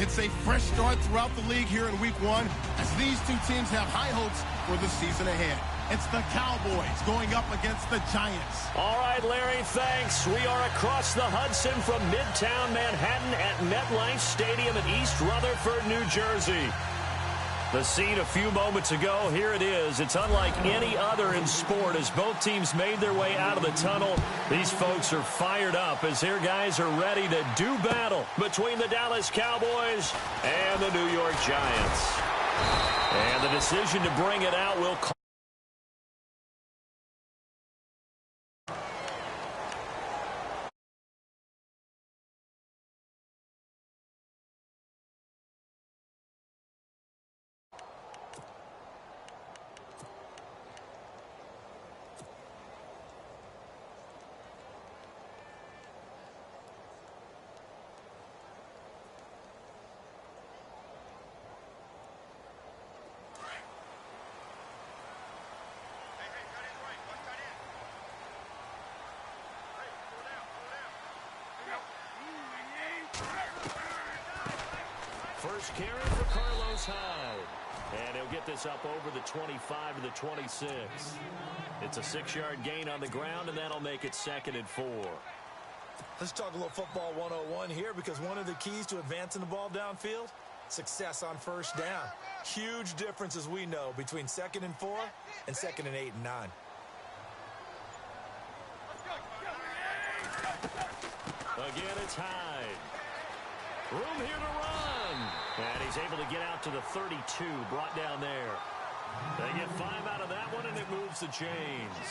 It's a fresh start throughout the league here in Week 1 as these two teams have high hopes for the season ahead. It's the Cowboys going up against the Giants. All right, Larry, thanks. We are across the Hudson from Midtown Manhattan at MetLife Stadium in East Rutherford, New Jersey. The scene a few moments ago, here it is. It's unlike any other in sport as both teams made their way out of the tunnel. These folks are fired up as their guys are ready to do battle between the Dallas Cowboys and the New York Giants. And the decision to bring it out will call. First carry for Carlos Hyde. And he'll get this up over the 25 to the 26. It's a 6-yard gain on the ground, and that'll make it 2nd and 4. Let's talk a little football 101 here, because one of the keys to advancing the ball downfield, success on first down. Huge difference, as we know, between 2nd and 4 and 2nd and 8 and 9. Again, it's Hyde. Room here to run. And he's able to get out to the 32, brought down there. They get 5 out of that one, and it moves the chains.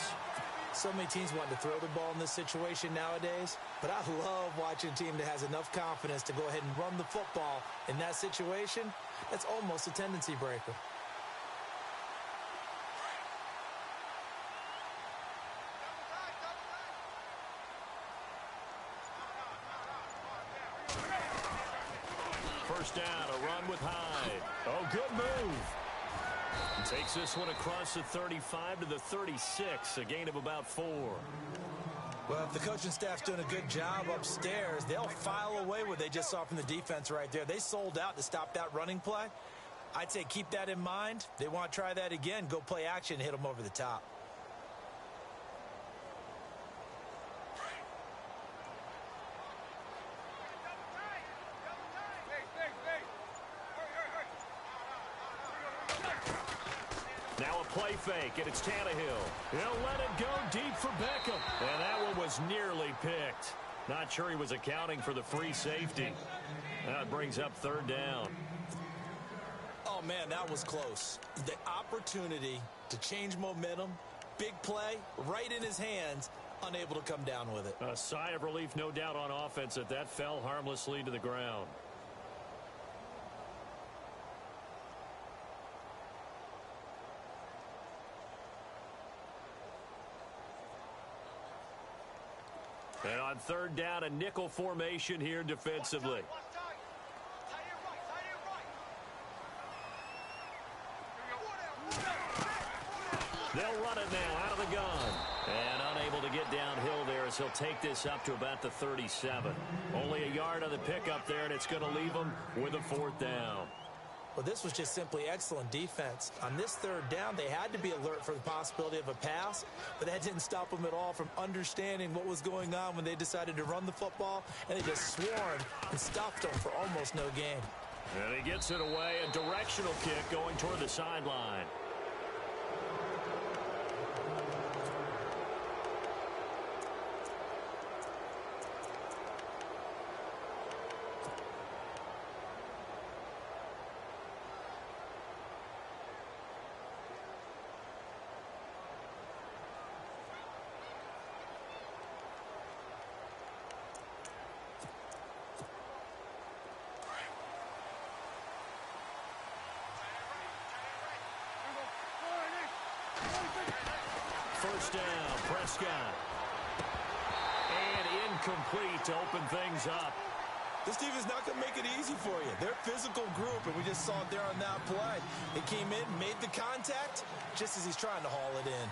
So many teams want to throw the ball in this situation nowadays, but I love watching a team that has enough confidence to go ahead and run the football in that situation. That's almost a tendency breaker. First down, a run with Hyde. Oh, good move. And takes this one across the 35 to the 36, a gain of about 4. Well, if the coaching staff's doing a good job upstairs, they'll file away what they just saw from the defense right there. They sold out to stop that running play. I'd say keep that in mind. They want to try that again, go play action, hit them over the top. Now a play fake, and it's Tannehill. He'll let it go deep for Beckham. And that one was nearly picked. Not sure he was accounting for the free safety. Now it brings up 3rd down. Oh, man, that was close. The opportunity to change momentum, big play, right in his hands, unable to come down with it. A sigh of relief, no doubt, on offense that fell harmlessly to the ground. And on 3rd down, a nickel formation here defensively. They'll run it now out of the gun. And unable to get downhill there as he'll take this up to about the 37. Only a yard on the pickup there, and it's going to leave them with a 4th down. Well, this was just simply excellent defense. On this 3rd down, they had to be alert for the possibility of a pass, but that didn't stop them at all from understanding what was going on when they decided to run the football, and they just swarmed and stopped them for almost no gain. And he gets it away, a directional kick going toward the sideline. First down, Prescott. And incomplete to open things up. This team is not going to make it easy for you. They're a physical group, and we just saw it there on that play. They came in, made the contact, just as he's trying to haul it in.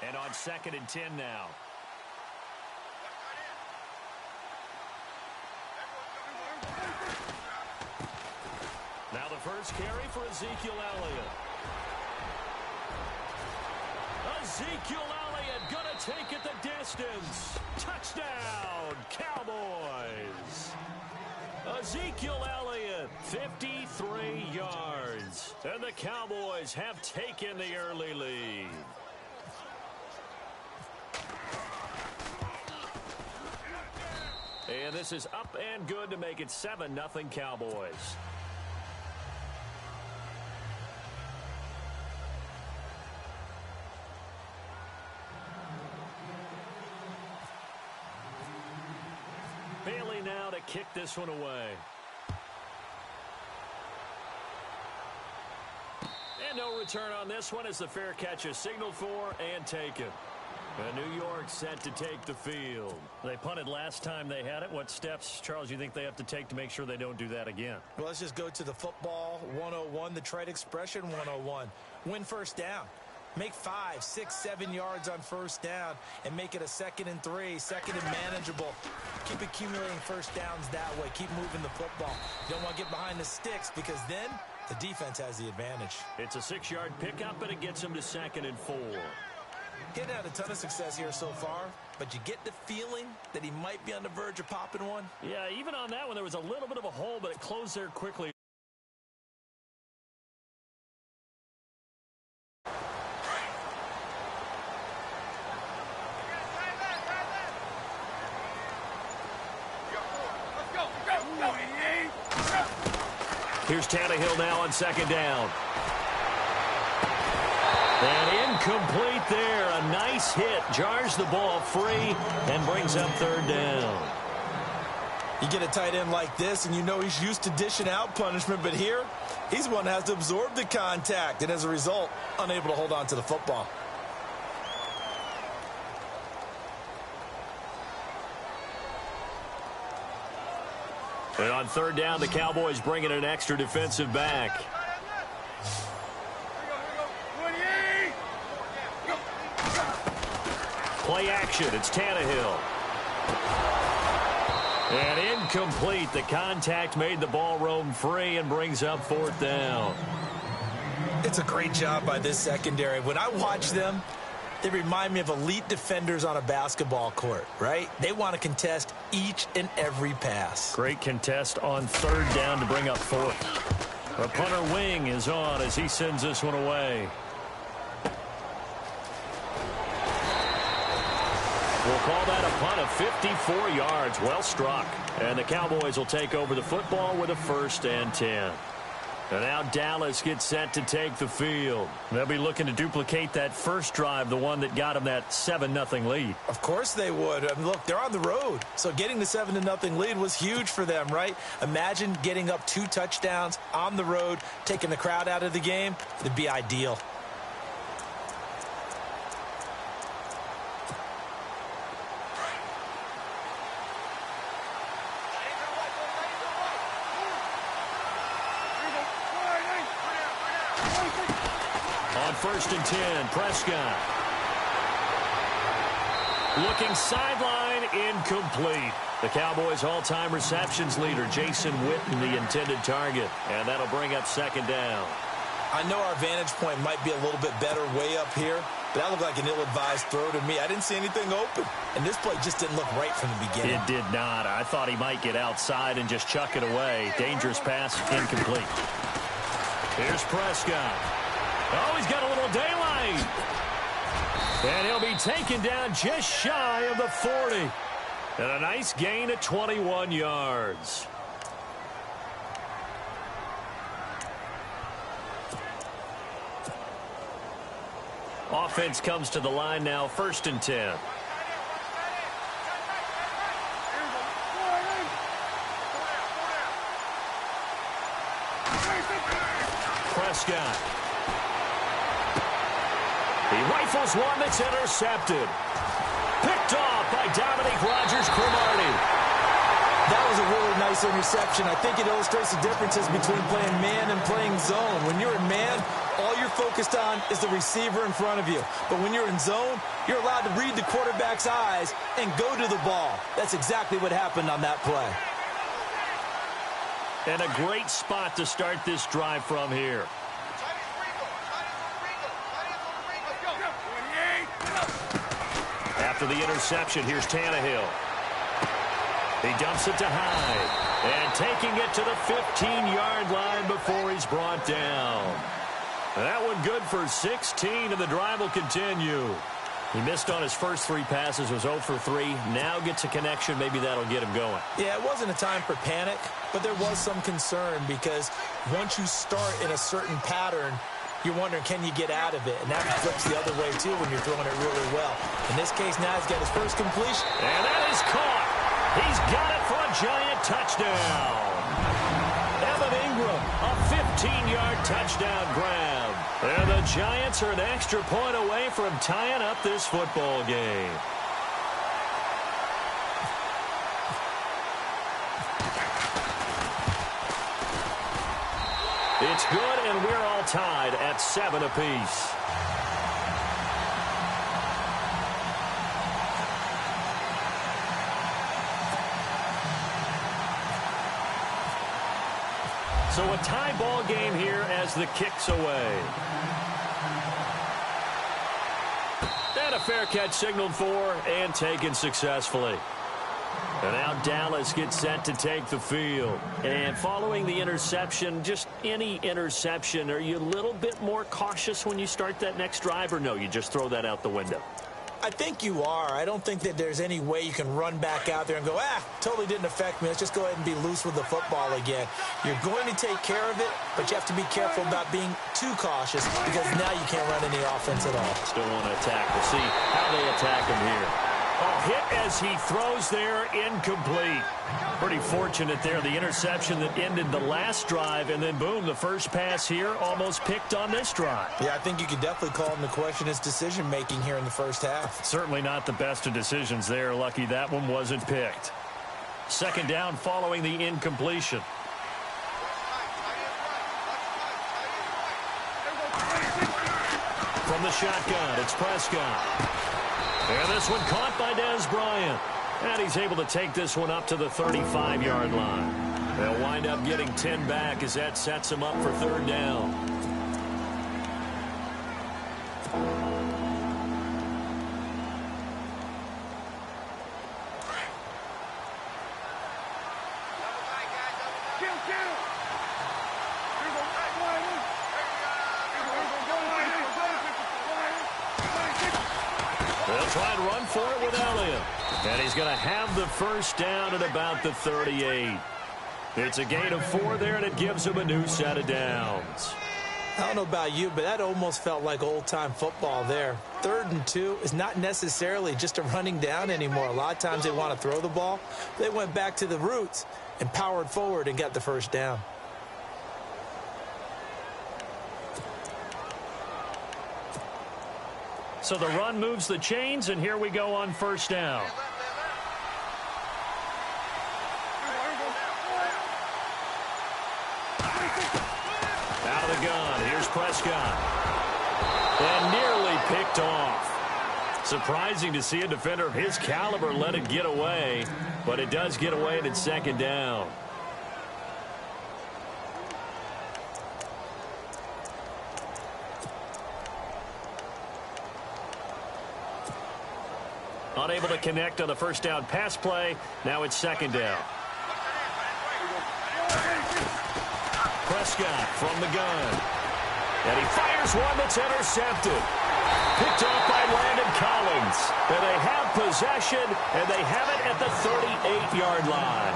And on 2nd and 10 now. Now the first carry for Ezekiel Elliott. Ezekiel Elliott going to take it the distance. Touchdown, Cowboys. Ezekiel Elliott, 53 yards. And the Cowboys have taken the early lead. And this is up and good to make it 7-0 Cowboys. Bailey now to kick this one away. And no return on this one as the fair catch is signaled for and taken. And New York set to take the field. They punted last time they had it. What steps, Charles, you think they have to take to make sure they don't do that again? Well, let's just go to the football 101, the trade expression 101. Win first down. Make 5, 6, 7 yards on first down and make it a 2nd and 3, 2nd and manageable. Keep accumulating first downs that way. Keep moving the football. You don't want to get behind the sticks because then the defense has the advantage. It's a 6-yard pickup, and it gets them to 2nd and 4. Getting had a ton of success here so far, but you get the feeling that he might be on the verge of popping one. Yeah, even on that one, there was a little bit of a hole, but it closed there quickly. Here's Tannehill now on 2nd down. And incomplete there. A nice hit. Jars the ball free and brings up 3rd down. You get a tight end like this, and you know he's used to dishing out punishment, but here, he's the one that has to absorb the contact, and as a result, unable to hold on to the football. And on 3rd down, the Cowboys bring in an extra defensive back. Play action. It's Tannehill. And incomplete. The contact made the ball roam free and brings up 4th down. It's a great job by this secondary. When I watch them, they remind me of elite defenders on a basketball court, right? They want to contest each and every pass. Great contest on 3rd down to bring up 4th. The punter wing is on as he sends this one away. We'll call that a punt of 54 yards. Well struck. And the Cowboys will take over the football with a 1st and 10. And now Dallas gets set to take the field. They'll be looking to duplicate that first drive, the one that got them that 7-0 lead. Of course they would. I mean, look, they're on the road. So getting the 7-0 lead was huge for them, right? Imagine getting up 2 touchdowns on the road, taking the crowd out of the game. It'd be ideal. On 1st and 10, Prescott. Looking sideline, incomplete. The Cowboys' all-time receptions leader, Jason Witten, the intended target. And that'll bring up 2nd down. I know our vantage point might be a little bit better way up here, but that looked like an ill-advised throw to me. I didn't see anything open, and this play just didn't look right from the beginning. It did not. I thought he might get outside and just chuck it away. Dangerous pass, incomplete. Here's Prescott. Oh, he's got a little daylight. And he'll be taken down just shy of the 40. And a nice gain of 21 yards. Offense comes to the line now, 1st and 10. Prescott. He rifles one that's intercepted. Picked off by Dominique Rodgers-Cromartie. That was a really nice interception. I think it illustrates the differences between playing man and playing zone. When you're in man, all you're focused on is the receiver in front of you. But when you're in zone, you're allowed to read the quarterback's eyes and go to the ball. That's exactly what happened on that play. And a great spot to start this drive from here. After the interception, here's Tannehill. He dumps it to Hyde. And taking it to the 15-yard line before he's brought down. That one good for 16, and the drive will continue. He missed on his first 3 passes, was 0 for 3. Now gets a connection. Maybe that'll get him going. Yeah, it wasn't a time for panic, but there was some concern because once you start in a certain pattern, you're wondering, can you get out of it? And that flips the other way, too, when you're throwing it really well. In this case, now he's got his first completion. And that is caught. He's got it for a giant touchdown. Evan Ingram, a 15-yard touchdown grab. And the Giants are an extra point away from tying up this football game. It's good, and we're all tied at 7 apiece. So a tie ball game here as the kick's away. And a fair catch signaled for and taken successfully. And now Dallas gets set to take the field. And following the interception, just any interception, are you a little bit more cautious when you start that next drive, or no, you just throw that out the window? I think you are. I don't think that there's any way you can run back out there and go, totally didn't affect me. Let's just go ahead and be loose with the football again. You're going to take care of it, but you have to be careful about being too cautious because now you can't run any offense at all. Still want to attack. We'll see how they attack him here. A hit as he throws there, incomplete. Pretty fortunate there, the interception that ended the last drive, and then boom, the first pass here almost picked on this drive. Yeah, I think you could definitely call him to question his decision-making here in the first half. Certainly not the best of decisions there. Lucky that one wasn't picked. Second down following the incompletion. From the shotgun, it's Prescott. And this one caught by Dez Bryant. And he's able to take this one up to the 35-yard line. They'll wind up getting 10 back as that sets him up for third down. They'll try and run for it with Elliott. And he's going to have the first down at about the 38. It's a gain of 4 there, and it gives him a new set of downs. I don't know about you, but that almost felt like old-time football there. 3rd and 2 is not necessarily just a running down anymore. A lot of times they want to throw the ball. They went back to the roots and powered forward and got the first down. So the run moves the chains, and here we go on first down. Out of the gun, here's Prescott. And nearly picked off. Surprising to see a defender of his caliber let it get away, but it does get away, and it's second down. Unable to connect on the first down pass play. Now it's second down. Prescott from the gun. And he fires one that's intercepted. Picked off by Landon Collins. And they have possession, and they have it at the 38-yard line.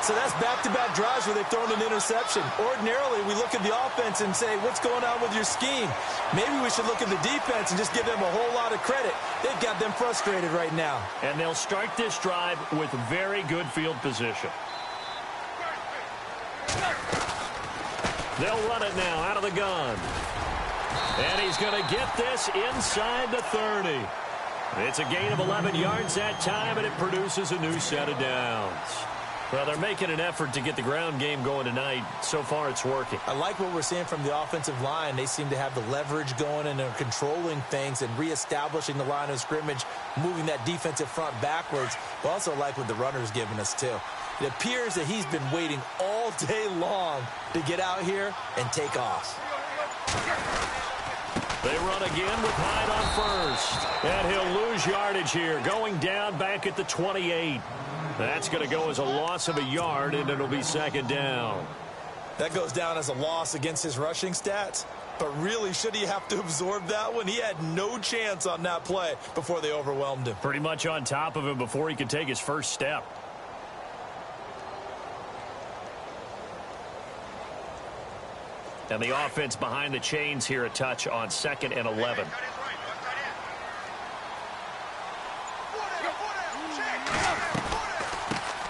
So that's back-to-back drives where they've thrown an interception. Ordinarily, we look at the offense and say, what's going on with your scheme? Maybe we should look at the defense and just give them a whole lot of credit. They've got them frustrated right now. And they'll start this drive with very good field position. They'll run it now out of the gun. And he's going to get this inside the 30. It's a gain of 11 yards that time, and it produces a new set of downs. Well, they're making an effort to get the ground game going tonight. So far, it's working. I like what we're seeing from the offensive line. They seem to have the leverage going, and they're controlling things and reestablishing the line of scrimmage, moving that defensive front backwards. I also like what the runner's giving us, too. It appears that he's been waiting all day long to get out here and take off. They run again with Hyde on first. And he'll lose yardage here, going down back at the 28. That's going to go as a loss of a yard, and it'll be second down. That goes down as a loss against his rushing stats. But really, should he have to absorb that one? He had no chance on that play before they overwhelmed him. Pretty much on top of him before he could take his first step. And the offense behind the chains here a touch on 2nd and 11.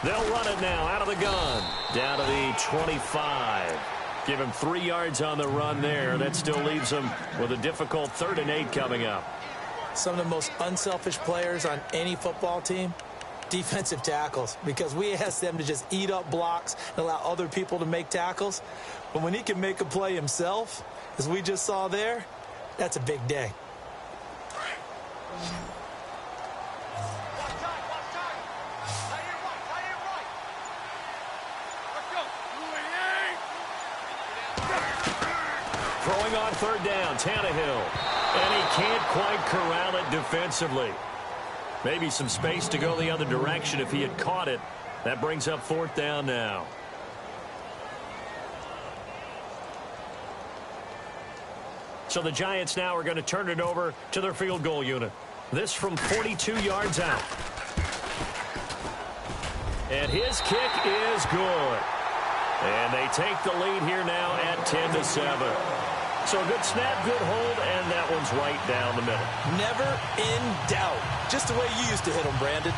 They'll run it now out of the gun. Down to the 25. Give him 3 yards on the run there. That still leaves him with a difficult 3rd and 8 coming up. Some of the most unselfish players on any football team, defensive tackles, because we ask them to just eat up blocks and allow other people to make tackles. But when he can make a play himself, as we just saw there, that's a big day. Throwing on 3rd down, Tannehill. And he can't quite corral it defensively. Maybe some space to go the other direction if he had caught it. That brings up 4th down now. So the Giants now are going to turn it over to their field goal unit. This from 42 yards out. And his kick is good. And they take the lead here now at 10-7. So a good snap, good hold, and that one's right down the middle. Never in doubt. Just the way you used to hit them, Brandon.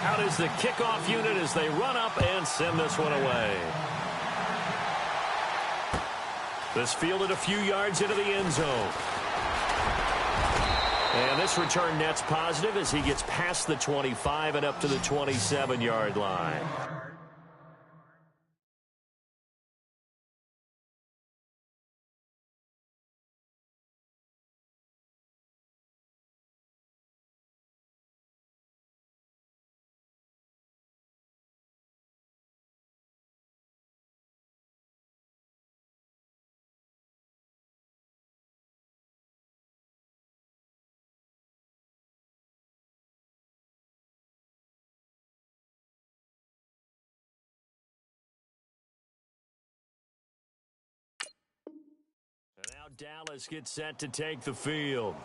Out is the kickoff unit as they run up and send this one away. This fielded a few yards into the end zone. And this return net's positive as he gets past the 25 and up to the 27-yard line. And now Dallas gets set to take the field.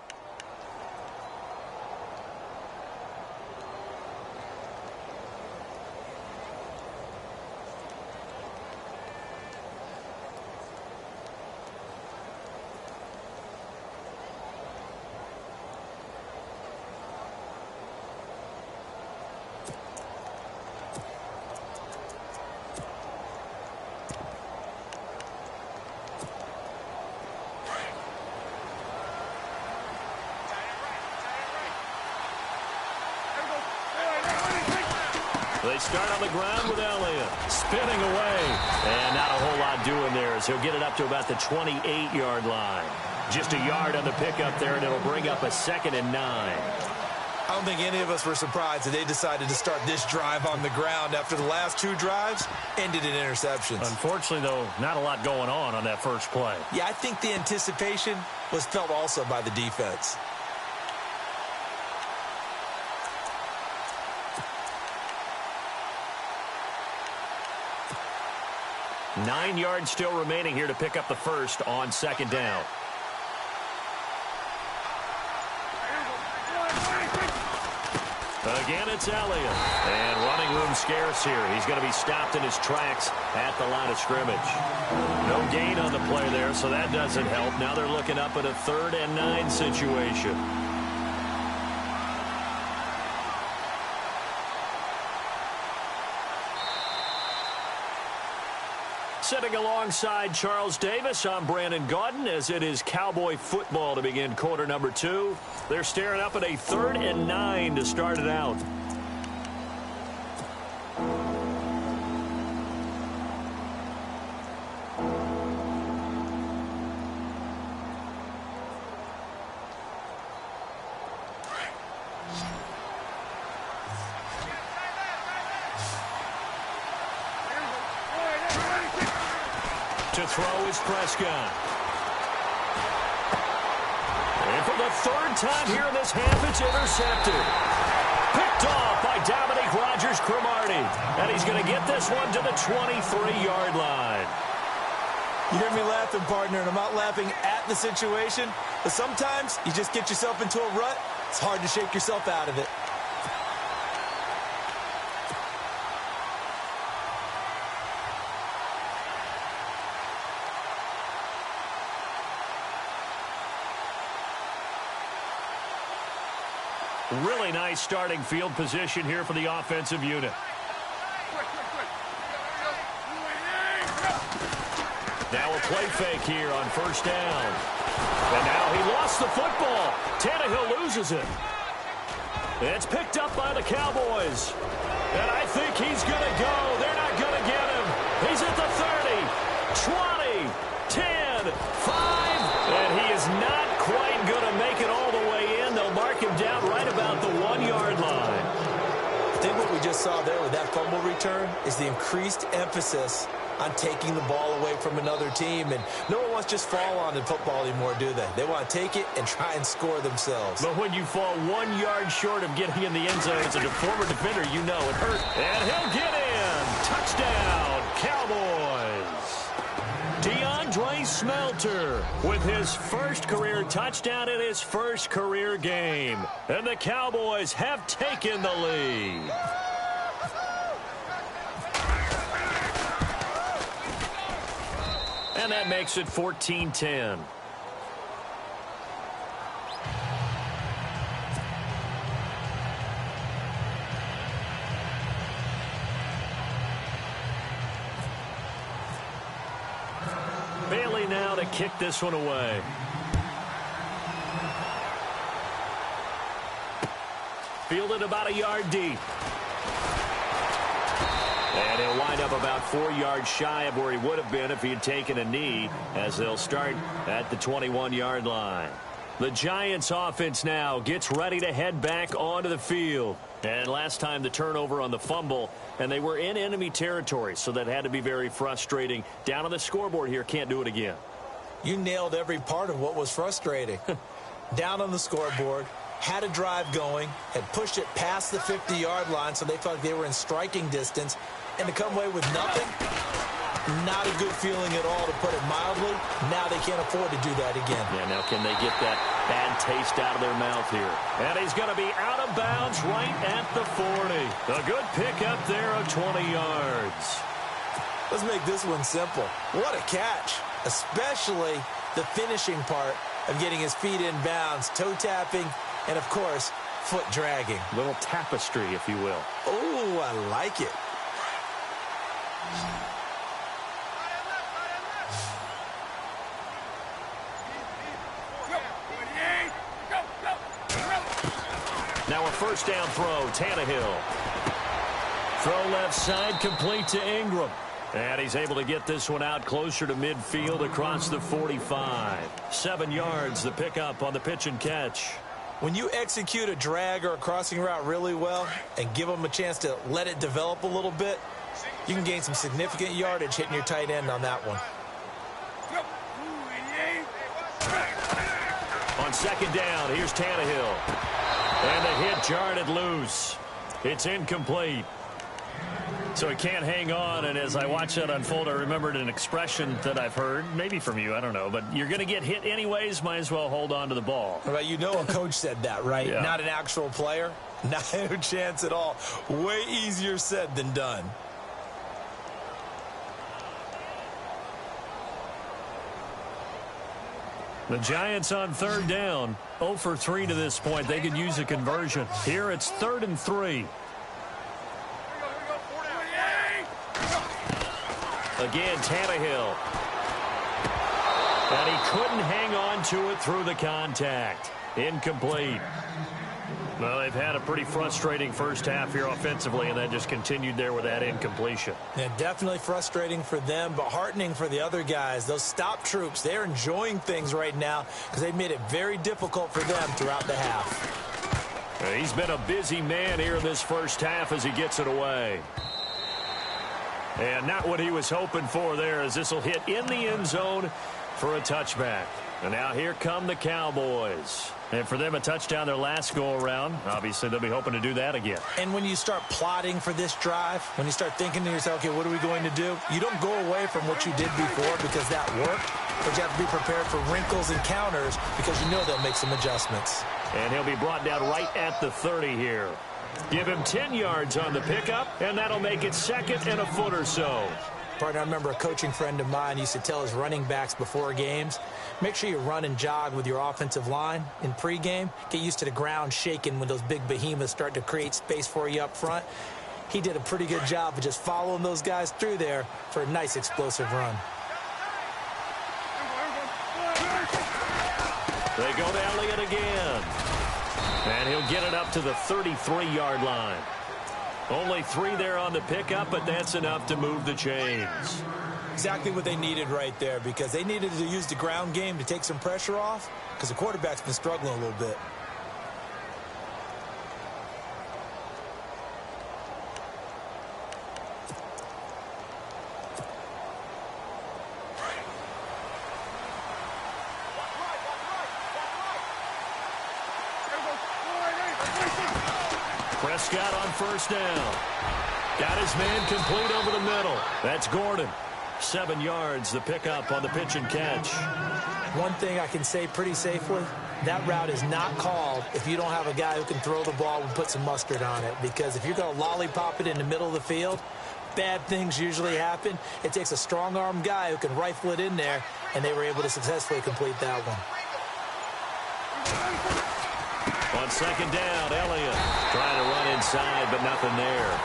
They start on the ground with Elliott. Spinning away. And not a whole lot doing there as he'll get it up to about the 28-yard line. Just a yard on the pickup there, and it'll bring up a 2nd and 9. I don't think any of us were surprised that they decided to start this drive on the ground after the last 2 drives ended in interceptions. Unfortunately, though, not a lot going on that first play. Yeah, I think the anticipation was felt also by the defense. 9 yards still remaining here to pick up the first on 2nd down. Again, it's Elliott. And running room scarce here. He's going to be stopped in his tracks at the line of scrimmage. No gain on the play there, so that doesn't help. Now they're looking up at a 3rd and 9 situation. Sitting alongside Charles Davis, I'm Brandon Gaudin, as it is Cowboy football to begin quarter number 2. They're staring up at a 3rd and 9 to start it out. To throw is Prescott. And for the 3rd time here in this half, it's intercepted. Picked off by Dominique Rodgers-Cromartie. And he's going to get this one to the 23-yard line. You hear me laughing, partner, and I'm not laughing at the situation. But sometimes you just get yourself into a rut. It's hard to shake yourself out of it. Really nice starting field position here for the offensive unit. Now a play fake here on 1st down. And now he lost the football. Tannehill loses it. It's picked up by the Cowboys. And I think he's going to go. They're not going to get him. He's at the 30, 20, 10, 5. And he is not quite going to make it all the way in. They'll mark him down right about the 1-yard line. I think what we just saw there with that fumble return is the increased emphasis on taking the ball away from another team. And no one wants to just fall on in football anymore, do they? They want to take it and try and score themselves. But when you fall 1 yard short of getting in the end zone as a former defender, you know it hurt. And he'll get in. Touchdown, Cowboys. DeAndre Smelter with his first career touchdown in his first career game. And the Cowboys have taken the lead. And that makes it 14-10. Bailey now to kick this one away. Fielded about a yard deep. And he'll wind up about 4 yards shy of where he would have been if he had taken a knee, as they'll start at the 21-yard line. The Giants offense now gets ready to head back onto the field. And last time the turnover on the fumble, and they were in enemy territory, so that had to be very frustrating. Down on the scoreboard here, can't do it again. You nailed every part of what was frustrating. Down on the scoreboard, had a drive going, had pushed it past the 50-yard line, so they felt like they were in striking distance, and to come away with nothing, not a good feeling at all, to put it mildly. Now they can't afford to do that again. Yeah, now can they get that bad taste out of their mouth here? And he's going to be out of bounds right at the 40. A good pickup there of 20 yards. Let's make this one simple. What a catch, especially the finishing part of getting his feet in bounds, toe tapping, and, of course, foot dragging. Little tapestry, if you will. Oh, I like it. Now a 1st down throw, Tannehill. Throw left side, complete to Ingram. And he's able to get this one out closer to midfield across the 45. 7 yards, the pickup on the pitch and catch. When you execute a drag or a crossing route really well and give them a chance to let it develop a little bit, you can gain some significant yardage hitting your tight end on that one. On 2nd down, here's Tannehill. And the hit jarred it loose. It's incomplete. So he can't hang on, and as I watch that unfold, I remembered an expression that I've heard, maybe from you, I don't know, but you're going to get hit anyways, might as well hold on to the ball. Right, you know a coach said that, right? Yeah. Not an actual player. Not a chance at all. Way easier said than done. The Giants on 3rd down, 0 for 3 to this point. They could use a conversion. Here it's 3rd and 3. Again, Tannehill. And he couldn't hang on to it through the contact. Incomplete. Well, they've had a pretty frustrating first half here offensively, and then just continued there with that incompletion. Yeah, definitely frustrating for them, but heartening for the other guys. Those stop troops, they're enjoying things right now because they've made it very difficult for them throughout the half. He's been a busy man here in this first half as he gets it away. And not what he was hoping for there, as this will hit in the end zone for a touchback. And now here come the Cowboys. And for them, a touchdown their last go-around. Obviously, they'll be hoping to do that again. And when you start plotting for this drive, when you start thinking to yourself, okay, what are we going to do? You don't go away from what you did before because that worked. But you have to be prepared for wrinkles and counters because you know they'll make some adjustments. And he'll be brought down right at the 30 here. Give him 10 yards on the pickup, and that'll make it second and a foot or so. Partner, I remember a coaching friend of mine used to tell his running backs before games, make sure you run and jog with your offensive line in pregame. Get used to the ground shaking when those big behemoths start to create space for you up front. He did a pretty good job of just following those guys through there for a nice explosive run. They go to Elliott again. And he'll get it up to the 33-yard line. Only 3 there on the pickup, but that's enough to move the chains. Exactly what they needed right there, because they needed to use the ground game to take some pressure off because the quarterback's been struggling a little bit. Prescott on first down. Got his man complete over the middle. That's Gordon. 7 yards, the pickup on the pitch and catch. One thing I can say pretty safely, that route is not called if you don't have a guy who can throw the ball and put some mustard on it. Because if you're going to lollipop it in the middle of the field, bad things usually happen. It takes a strong-arm guy who can rifle it in there, and they were able to successfully complete that one. On second down, Elliott trying to run inside, but nothing there.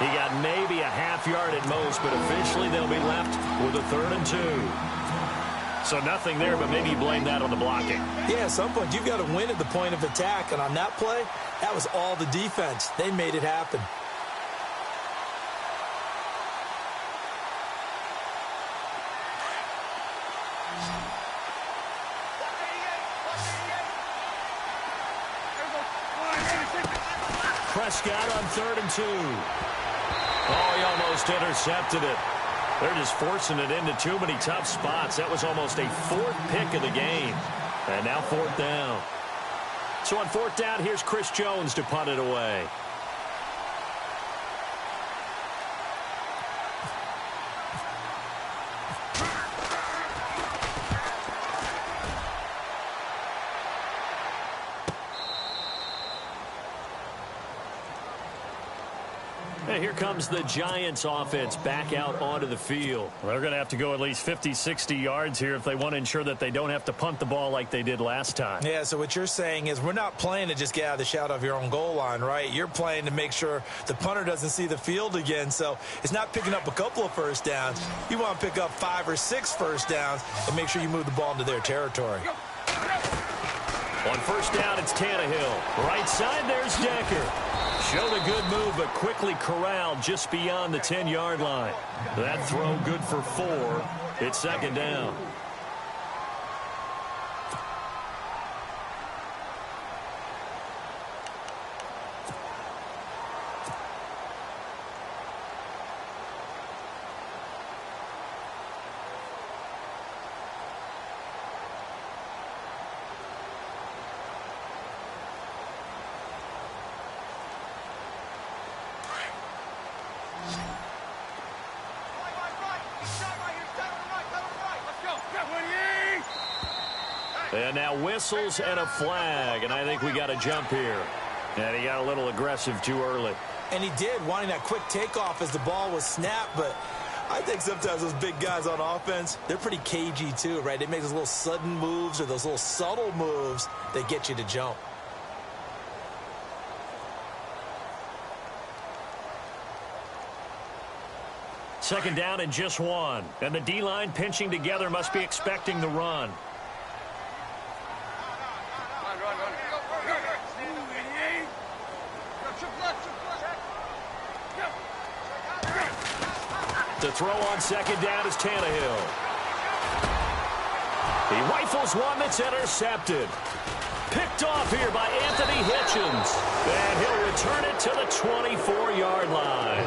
He got maybe a half yard at most, but officially they'll be left with a 3rd and 2. So nothing there, but maybe you blame that on the blocking. Yeah, at some point you've got to win at the point of attack, and on that play, that was all the defense. They made it happen. Prescott on 3rd and 2. Oh, he almost intercepted it. They're just forcing it into too many tough spots. That was almost a 4th pick of the game. And now 4th down. So on 4th down, here's Chris Jones to punt it away. And here comes the Giants offense back out onto the field. Well, they're going to have to go at least 50, 60 yards here if they want to ensure that they don't have to punt the ball like they did last time. Yeah, so what you're saying is we're not playing to just get out of the shot of your own goal line, right? You're playing to make sure the punter doesn't see the field again. So it's not picking up a couple of first downs. You want to pick up 5 or 6 first downs and make sure you move the ball into their territory. On first down, it's Tannehill. Right side, there's Decker. Showed a good move, but quickly corralled just beyond the 10-yard line. That throw good for 4. It's second down. And now whistles and a flag, and I think we got a jump here. And he got a little aggressive too early. And he did, wanting that quick takeoff as the ball was snapped, but I think sometimes those big guys on offense, they're pretty cagey too, right? They make those little sudden moves or those little subtle moves that get you to jump. second down and just one. And the D-line pinching together must be expecting the run. The throw on second down is Tannehill. He rifles one that's intercepted. Picked off here by Anthony Hitchens. And he'll return it to the 24-yard line.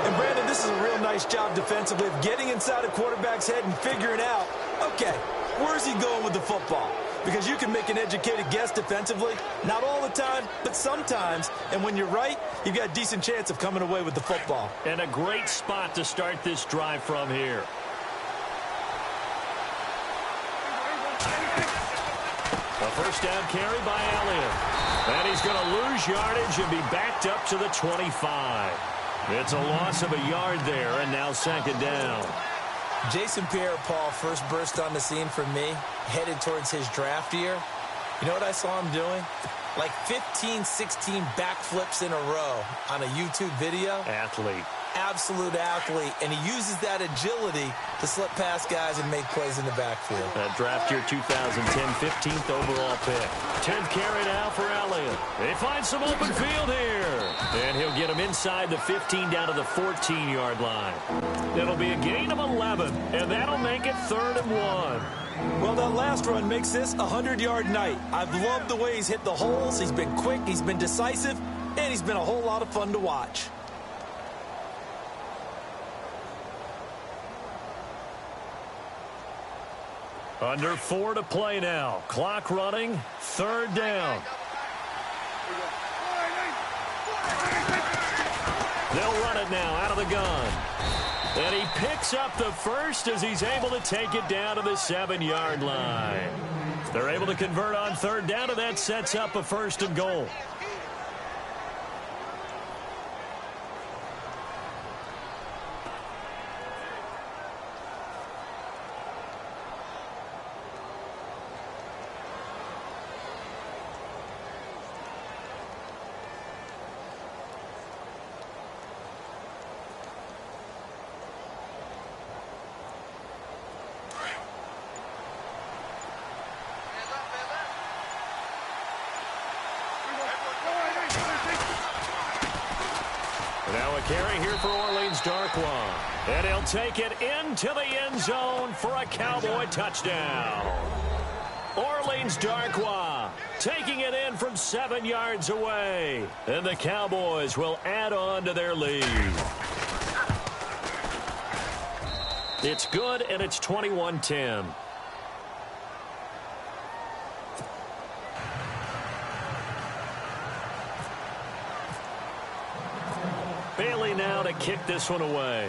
And Brandon, this is a real nice job defensively of getting inside a quarterback's head and figuring out, okay, where's he going with the football? Because you can make an educated guess defensively, not all the time, but sometimes. And when you're right, you've got a decent chance of coming away with the football. And a great spot to start this drive from here. A first down carry by Elliott. And he's going to lose yardage and be backed up to the 25. It's a loss of a yard there, and now second down. Jason Pierre-Paul first burst on the scene for me, headed towards his draft year. You know what I saw him doing? Like 15, 16 backflips in a row on a YouTube video. Athlete. Absolute athlete, and he uses that agility to slip past guys and make plays in the backfield. That draft year 2010, 15th overall pick. 10th carry now for Elliott. They find some open field here. And he'll get him inside the 15 down to the 14-yard line. It'll be a gain of 11, and that'll make it 3rd and 1. Well, that last run makes this a 100-yard night. I've loved the way he's hit the holes. He's been quick, he's been decisive, and he's been a whole lot of fun to watch. Under 4 to play now. Clock running. 3rd down. They'll run it now out of the gun. And he picks up the first as he's able to take it down to the 7-yard line. They're able to convert on 3rd down, and that sets up a 1st and goal. Now a carry here for Orleans Darkwa. And he'll take it into the end zone for a Cowboy touchdown. Orleans Darkwa taking it in from 7 yards away. And the Cowboys will add on to their lead. It's good, and it's 21-10. Bailey now to kick this one away.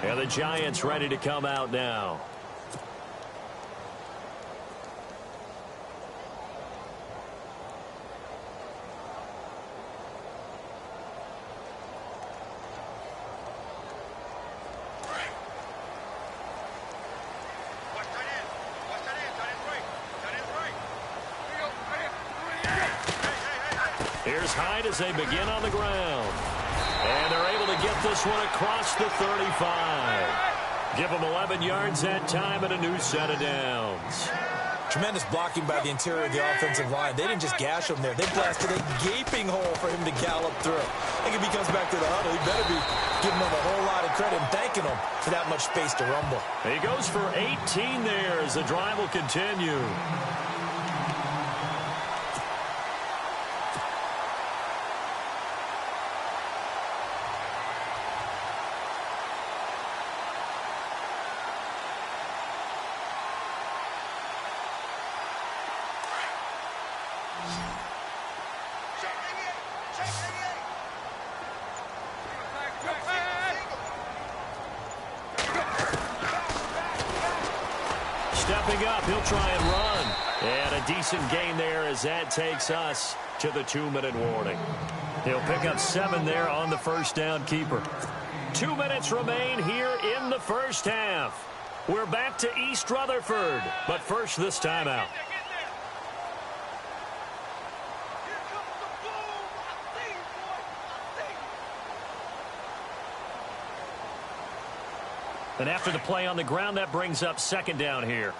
And the Giants ready to come out now. Here's Hyde as they begin on the ground. And they're able to get this one across the 35. Give them 11 yards that time and a new set of downs. Tremendous blocking by the interior of the offensive line. They didn't just gash him there. They blasted a gaping hole for him to gallop through. I think if he comes back to the huddle, he better be giving them a whole lot of credit and thanking them for that much space to rumble. He goes for 18 there as the drive will continue. Stepping up, he'll try and run. And a decent gain there as that takes us to the 2-minute warning. He'll pick up 7 there on the first down keeper. 2 minutes remain here in the first half. We're back to East Rutherford, but first this timeout. And after the play on the ground, that brings up second down here.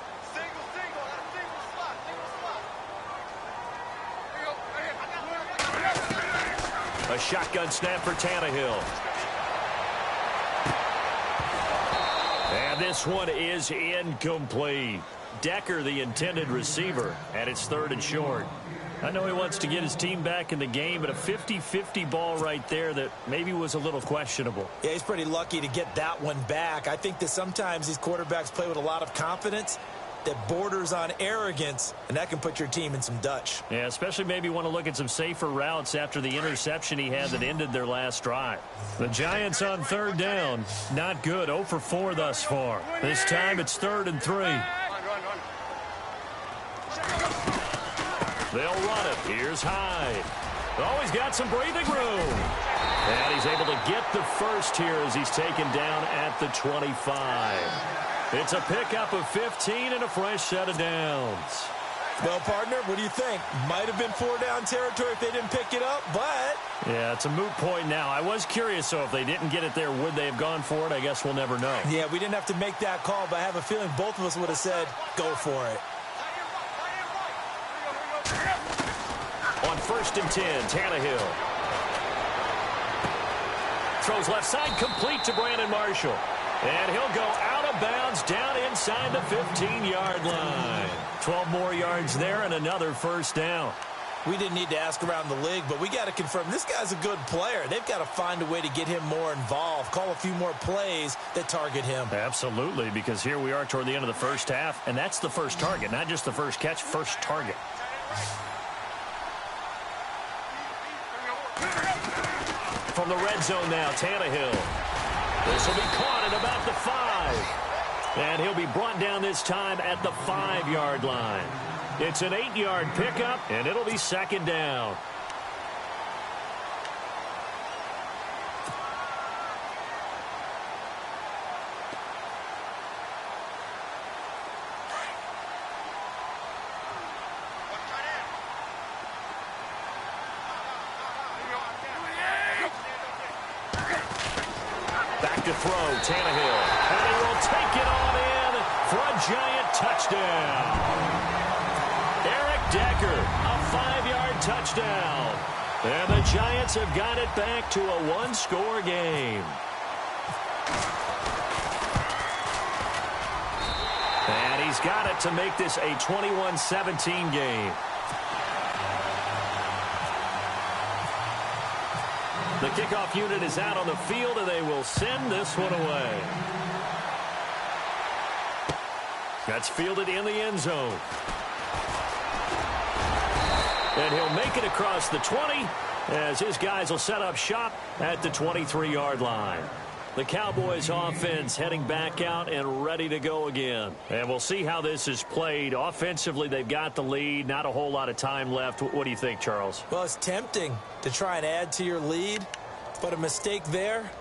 A shotgun snap for Tannehill. And this one is incomplete. Decker, the intended receiver, and it's third and short. I know he wants to get his team back in the game, but a 50-50 ball right there that maybe was a little questionable. Yeah, he's pretty lucky to get that one back. I think that sometimes these quarterbacks play with a lot of confidence that borders on arrogance, and that can put your team in some Dutch. Yeah, especially maybe want to look at some safer routes after the interception he had that ended their last drive. The Giants on third down. Not good. 0 for 4 thus far. This time it's 3rd and 3. They'll run it. Here's Hyde. Oh, he's got some breathing room. And he's able to get the first here as he's taken down at the 25. It's a pickup of 15 and a fresh set of downs. Well, partner, what do you think? Might have been 4-down territory if they didn't pick it up, but... Yeah, it's a moot point now. I was curious, so if they didn't get it there, would they have gone for it? I guess we'll never know. Yeah, we didn't have to make that call, but I have a feeling both of us would have said, go for it. On 1st and 10, Tannehill. Throws left side, complete to Brandon Marshall. And he'll go out of bounds down inside the 15-yard line. 12 more yards there and another first down. We didn't need to ask around the league, but we got to confirm this guy's a good player. They've got to find a way to get him more involved, call a few more plays that target him. Absolutely, because here we are toward the end of the first half, and that's the first target, not just the first catch, first target. From the red zone now, Tannehill. This will be caught at about the 5. And he'll be brought down this time at the 5-yard line. It's an 8-yard pickup, and it'll be second down. To throw, Tannehill, and he will take it on in for a giant touchdown. Eric Decker, a 5-yard touchdown. And the Giants have got it back to a one-score game. And he's got it to make this a 21-17 game. The kickoff unit is out on the field, and they will send this one away. That's fielded in the end zone. And he'll make it across the 20 as his guys will set up shop at the 23-yard line. The Cowboys offense heading back out and ready to go again. And we'll see how this is played. Offensively, they've got the lead. Not a whole lot of time left. What do you think, Charles? Well, it's tempting to try and add to your lead, but a mistake there,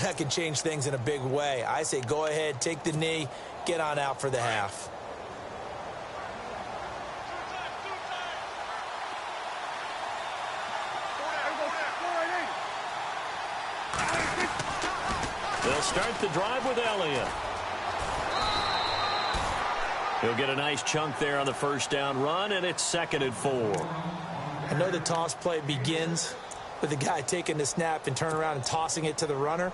that can change things in a big way. I say go ahead, take the knee, get on out for the half. They'll start the drive with Elliott. He'll get a nice chunk there on the first down run, and it's 2nd and 4. I know the toss play begins with the guy taking the snap and turning around and tossing it to the runner,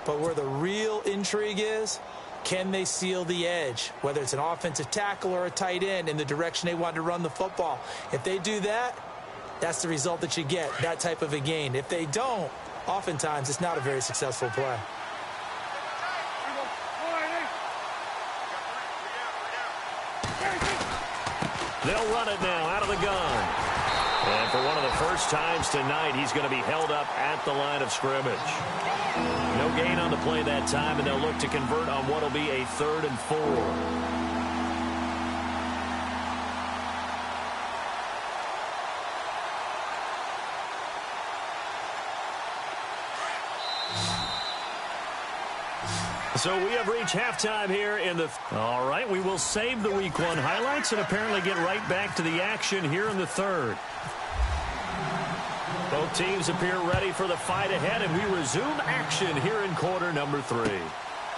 but where the real intrigue is, can they seal the edge, whether it's an offensive tackle or a tight end, in the direction they want to run the football? If they do that, that's the result that you get, that type of a gain. If they don't, oftentimes it's not a very successful play. They'll run it now out of the gun. And for one of the first times tonight, he's going to be held up at the line of scrimmage. No gain on the play that time, and they'll look to convert on what will be a 3rd and 4. So we have reached halftime here in the... All right, we will save the Week 1 highlights and apparently get right back to the action here in the 3rd. Both teams appear ready for the fight ahead, and we resume action here in quarter number 3.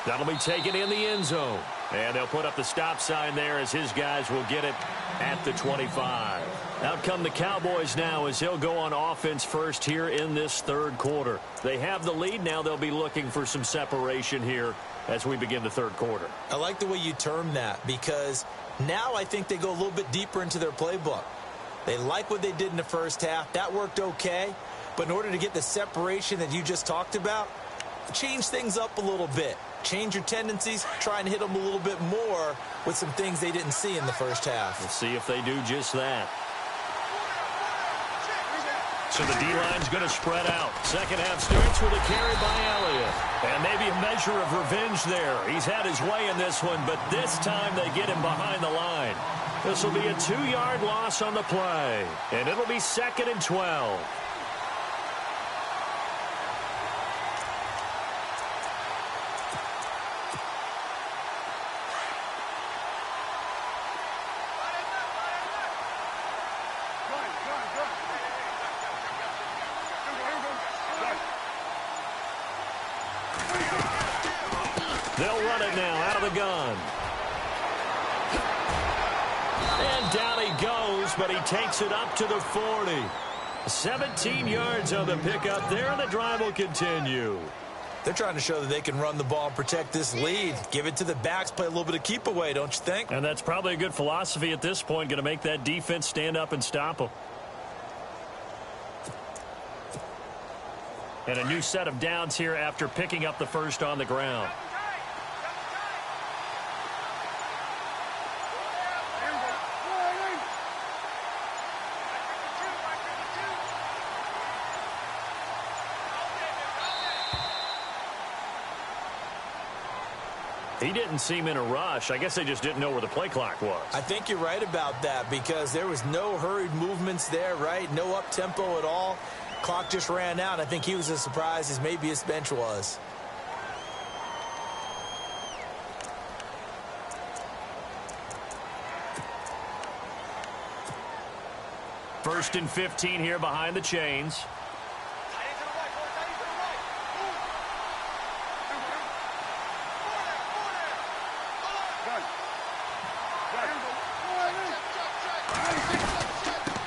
That'll be taken in the end zone. And they'll put up the stop sign there as his guys will get it at the 25. Out come the Cowboys now as he'll go on offense first here in this third quarter. They have the lead. Now they'll be looking for some separation here as we begin the third quarter. I like the way you term that because now I think they go a little bit deeper into their playbook. They like what they did in the first half. That worked okay. But in order to get the separation that you just talked about, change things up a little bit. Change your tendencies, try and hit them a little bit more with some things they didn't see in the first half. We'll see if they do just that. So the D-line's going to spread out. Second half starts with a carry by Elliott. And maybe a measure of revenge there. He's had his way in this one, but this time they get him behind the line. This will be a 2-yard loss on the play. And it'll be 2nd and 12. They'll run it now out of the gun. And down he goes, but he takes it up to the 40. 17 yards on the pickup there, and the drive will continue. They're trying to show that they can run the ball and protect this lead. Give it to the backs, play a little bit of keep away, don't you think? And that's probably a good philosophy at this point, going to make that defense stand up and stop them. And a new set of downs here after picking up the first on the ground. He didn't seem in a rush. I guess they just didn't know where the play clock was. I think you're right about that because there was no hurried movements there, right? No up-tempo at all. Clock just ran out. I think he was as surprised as maybe his bench was. First and 15 here behind the chains.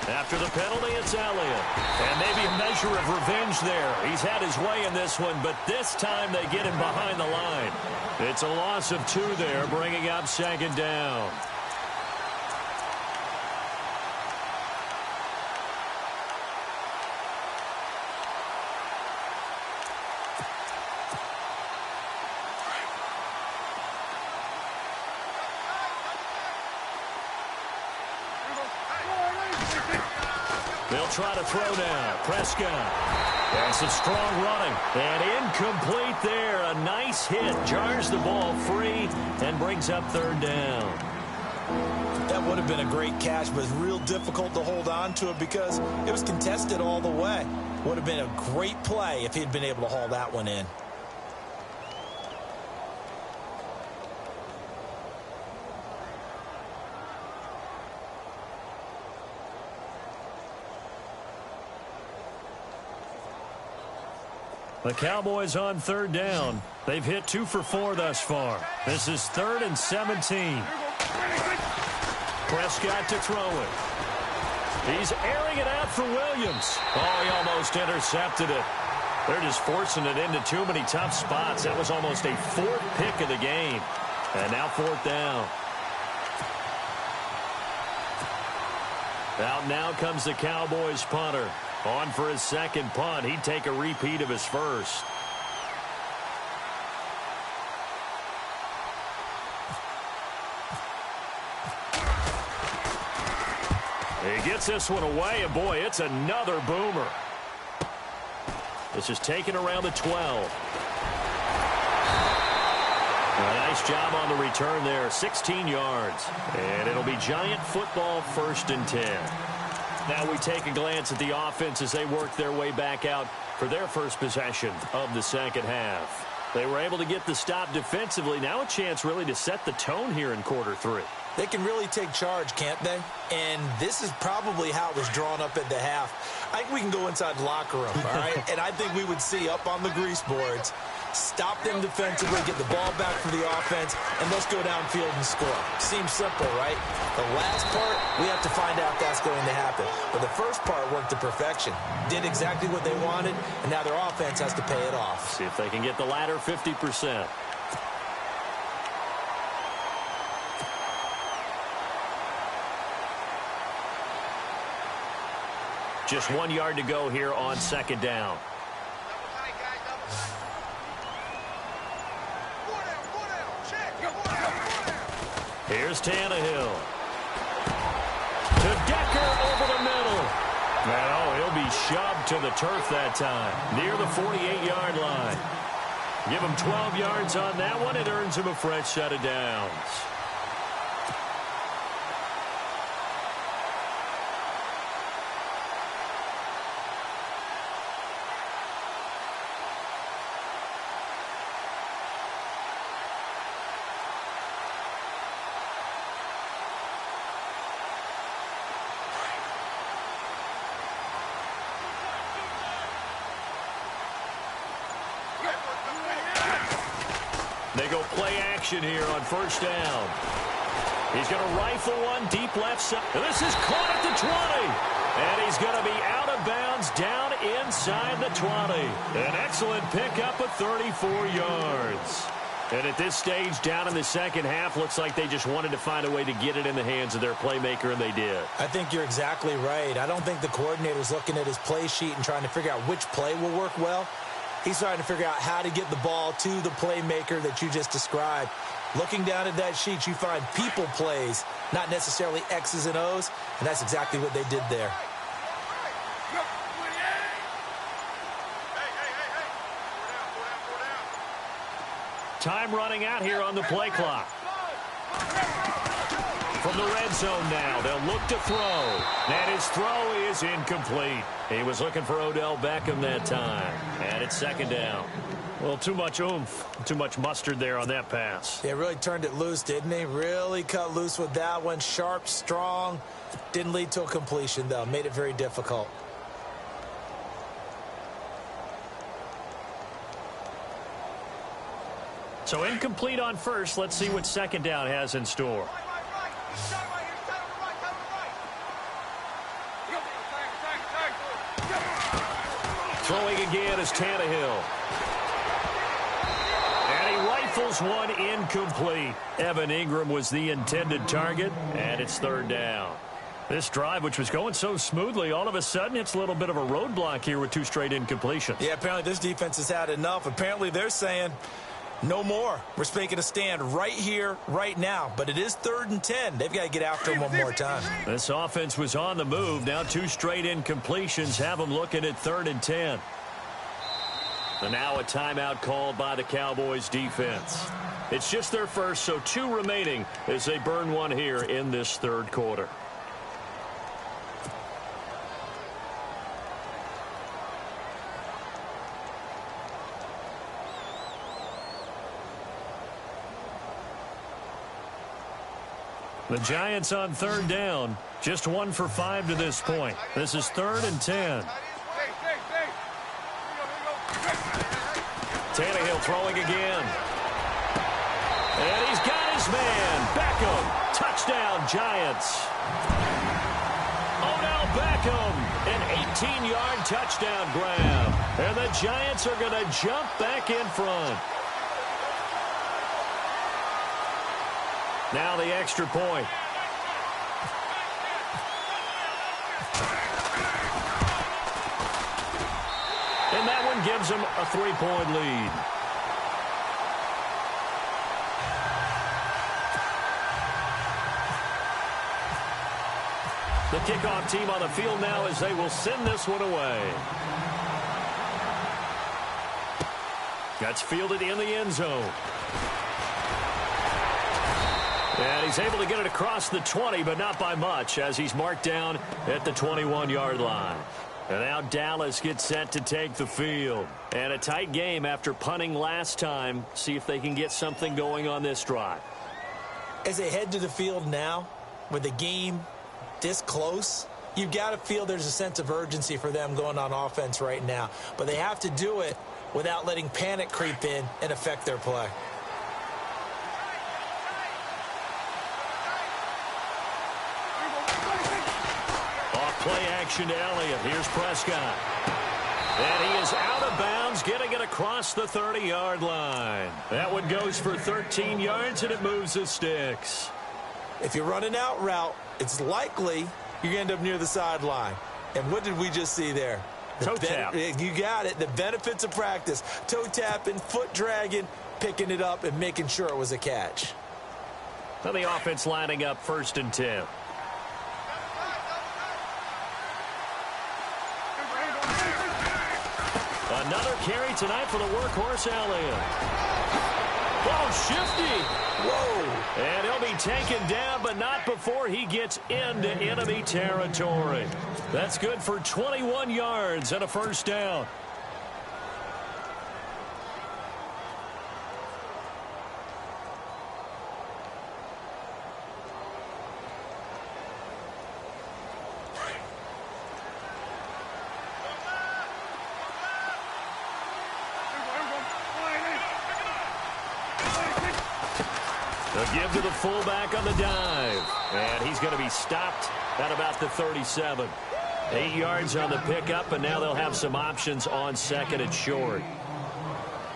After the penalty, it's Elliott. And maybe a measure of revenge there. He's had his way in this one, but this time they get him behind the line. It's a loss of 2 there, bringing up 2nd down. They'll try to throw now. Prescott. And some strong running. And incomplete there. A nice hit. Jars the ball free and brings up 3rd down. That would have been a great catch, but it's real difficult to hold on to it because it was contested all the way. Would have been a great play if he'd been able to haul that one in. The Cowboys on 3rd down. They've hit 2 for 4 thus far. This is 3rd and 17. Prescott to throw it. He's airing it out for Williams. Oh, he almost intercepted it. They're just forcing it into too many tough spots. That was almost a 4th pick of the game. And now 4th down. Out now comes the Cowboys punter. On for his 2nd punt. He'd take a repeat of his first. He gets this one away, and boy, it's another boomer. This is taken around the 12. A nice job on the return there. 16 yards. And it'll be Giant football 1st and 10. Now we take a glance at the offense as they work their way back out for their first possession of the 2nd half. They were able to get the stop defensively. Now a chance really to set the tone here in quarter 3. They can really take charge, can't they? And this is probably how it was drawn up at the half. I think we can go inside the locker room, all right? And I think we would see up on the grease boards, stop them defensively, get the ball back for the offense, and let's go downfield and score. Seems simple, right? The last part, we have to find out if that's going to happen. But the first part worked to perfection. Did exactly what they wanted, and now their offense has to pay it off. See if they can get the latter 50%. Just 1 yard to go here on second down. Here's Tannehill. To Decker over the middle. No, he'll be shoved to the turf that time, near the 48-yard line. Give him 12 yards on that one. It earns him a fresh set of downs. They go play action here on first down. He's going to rifle one deep left side. This is caught at the 20. And he's going to be out of bounds down inside the 20. An excellent pickup of 34 yards. And at this stage, down in the second half, looks like they just wanted to find a way to get it in the hands of their playmaker, and they did. I think you're exactly right. I don't think the coordinator's looking at his play sheet and trying to figure out which play will work well. He's trying to figure out how to get the ball to the playmaker that you just described. Looking down at that sheet, you find people plays, not necessarily X's and O's, and that's exactly what they did there. Time running out here on the play clock. From the red zone now, they'll look to throw. And his throw is incomplete. He was looking for Odell Beckham that time. And it's second down. Well, too much oomph, too much mustard there on that pass. Yeah, really turned it loose, didn't he? Really cut loose with that one. Sharp, strong. Didn't lead to a completion, though. Made it very difficult. So incomplete on first. Let's see what second down has in store. Throwing again is Tannehill. And he rifles one incomplete. Evan Ingram was the intended target, and it's third down. This drive, which was going so smoothly, all of a sudden it's a little bit of a roadblock here with two straight incompletions. Yeah, apparently this defense has had enough. Apparently they're saying, no more. We're making a stand right here, right now. But it is 3rd and 10. They've got to get after him one more time. This offense was on the move. Now two straight incompletions have them looking at 3rd and 10. And now a timeout called by the Cowboys defense. It's just their first, so 2 remaining as they burn one here in this third quarter. The Giants on 3rd down, just 1 for 5 to this point. This is 3rd and 10. Tannehill throwing again. And he's got his man. Beckham. Touchdown, Giants. Odell Beckham. An 18-yard touchdown grab. And the Giants are going to jump back in front. Now the extra point. And that one gives them a 3-point lead. The kickoff team on the field now as they will send this one away. That's fielded in the end zone. And he's able to get it across the 20, but not by much, as he's marked down at the 21-yard line. And now Dallas gets set to take the field. And a tight game after punting last time. See if they can get something going on this drive. As they head to the field now, with the game this close, you've got to feel there's a sense of urgency for them going on offense right now. But they have to do it without letting panic creep in and affect their play. Off play action to Elliott. Here's Prescott. And he is out of bounds, getting it across the 30-yard line. That one goes for 13 yards, and it moves the sticks. If you run an out route, it's likely you're going to end up near the sideline. And what did we just see there? Toe tap. You got it. The benefits of practice. Toe tapping, foot dragging, picking it up, and making sure it was a catch. Now the offense lining up 1st and 10. Another carry tonight for the workhorse Elliott. Oh, shifty. Whoa. And he'll be taken down, but not before he gets into enemy territory. That's good for 21 yards and a 1st down. The give to the fullback on the dive. And he's going to be stopped at about the 37. 8 yards on the pickup, and now they'll have some options on 2nd and short.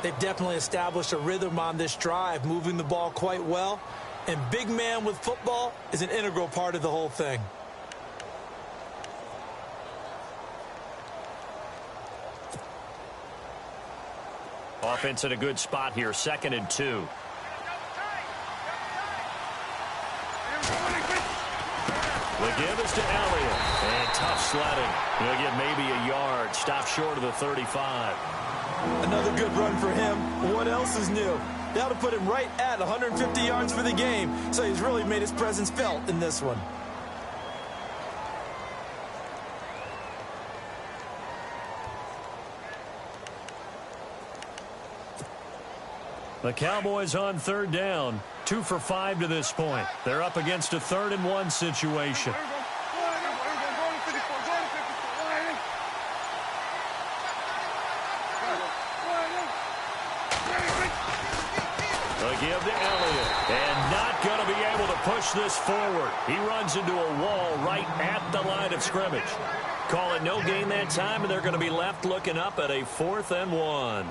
They've definitely established a rhythm on this drive, moving the ball quite well. And big man with football is an integral part of the whole thing. Offense in a good spot here, 2nd and 2. The give is to Elliott. And tough sledding. He'll get maybe a yard. Stop short of the 35. Another good run for him. What else is new? That'll put him right at 150 yards for the game. So he's really made his presence felt in this one. The Cowboys on 3rd down. 2 for 5 to this point. They're up against a 3rd and 1 situation. The give to Elliott. And not going to be able to push this forward. He runs into a wall right at the line of scrimmage. Call it no gain that time, and they're going to be left looking up at a 4th and 1.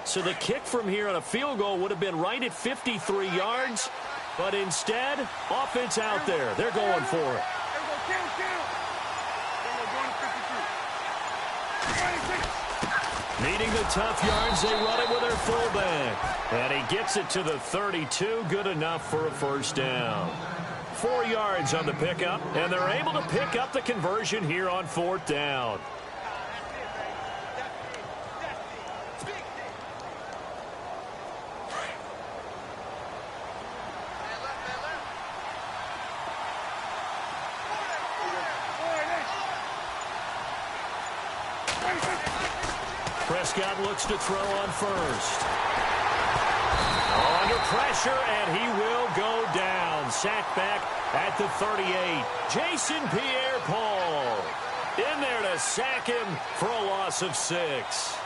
So the kick from here on a field goal would have been right at 53 yards. But instead, offense out there. They're going for it. Needing the tough yards, they run it with their fullback. And he gets it to the 32. Good enough for a 1st down. 4 yards on the pickup, and they're able to pick up the conversion here on 4th down. Prescott looks to throw on 1st. Under pressure, and he will go down. Sacked back at the 38. Jason Pierre-Paul in there to sack him for a loss of 6.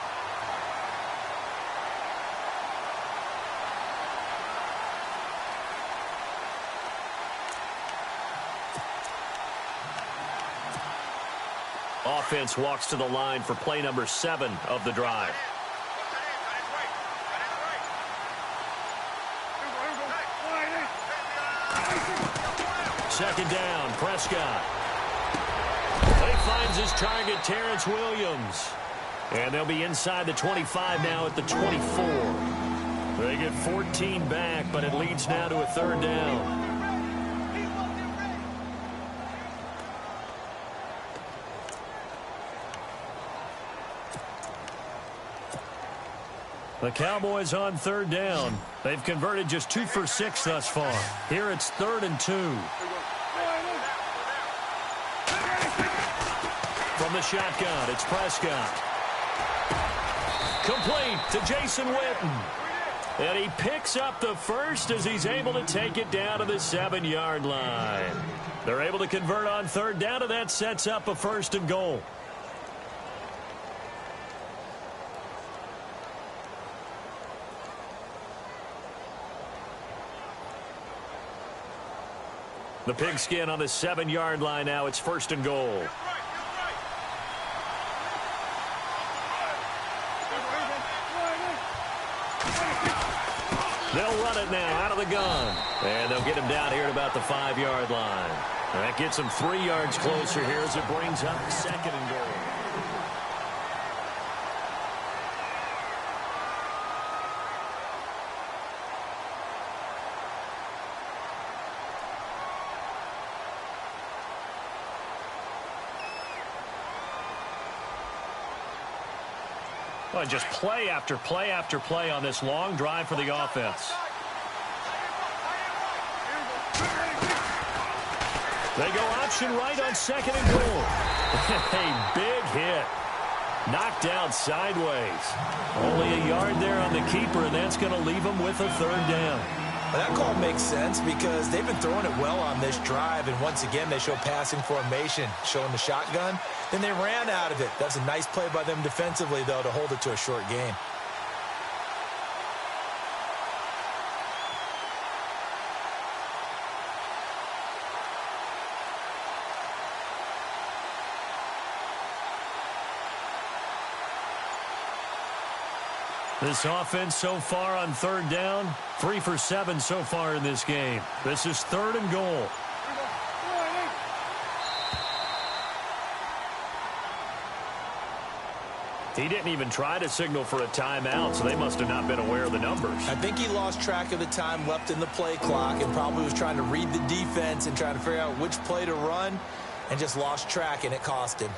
Offense walks to the line for play number 7 of the drive. Second down, Prescott. He finds his target, Terrence Williams. And they'll be inside the 25 now at the 24. They get 14 back, but it leads now to a 3rd down. The Cowboys on 3rd down. They've converted just 2 for 6 thus far. Here it's 3rd and 2. From the shotgun, it's Prescott. Complete to Jason Witten. And he picks up the first as he's able to take it down to the 7-yard line. They're able to convert on third down, and that sets up a 1st and goal. The pigskin on the 7-yard line now. It's 1st and goal. They'll run it now out of the gun. And they'll get him down here at about the 5-yard line. And that gets him 3 yards closer here as it brings up 2nd and goal. Well, just play after play after play on this long drive for the offense. They go option right on 2nd and goal. A big hit. Knocked down sideways. Only a yard there on the keeper, and that's going to leave him with a 3rd down. Well, that call makes sense because they've been throwing it well on this drive, and once again they show passing formation, showing the shotgun. Then they ran out of it. That's a nice play by them defensively, though, to hold it to a short gain. This offense so far on 3rd down, 3 for 7 so far in this game. This is 3rd and goal. He didn't even try to signal for a timeout, so they must have not been aware of the numbers. I think he lost track of the time left in the play clock and probably was trying to read the defense and trying to figure out which play to run and just lost track, and it cost him.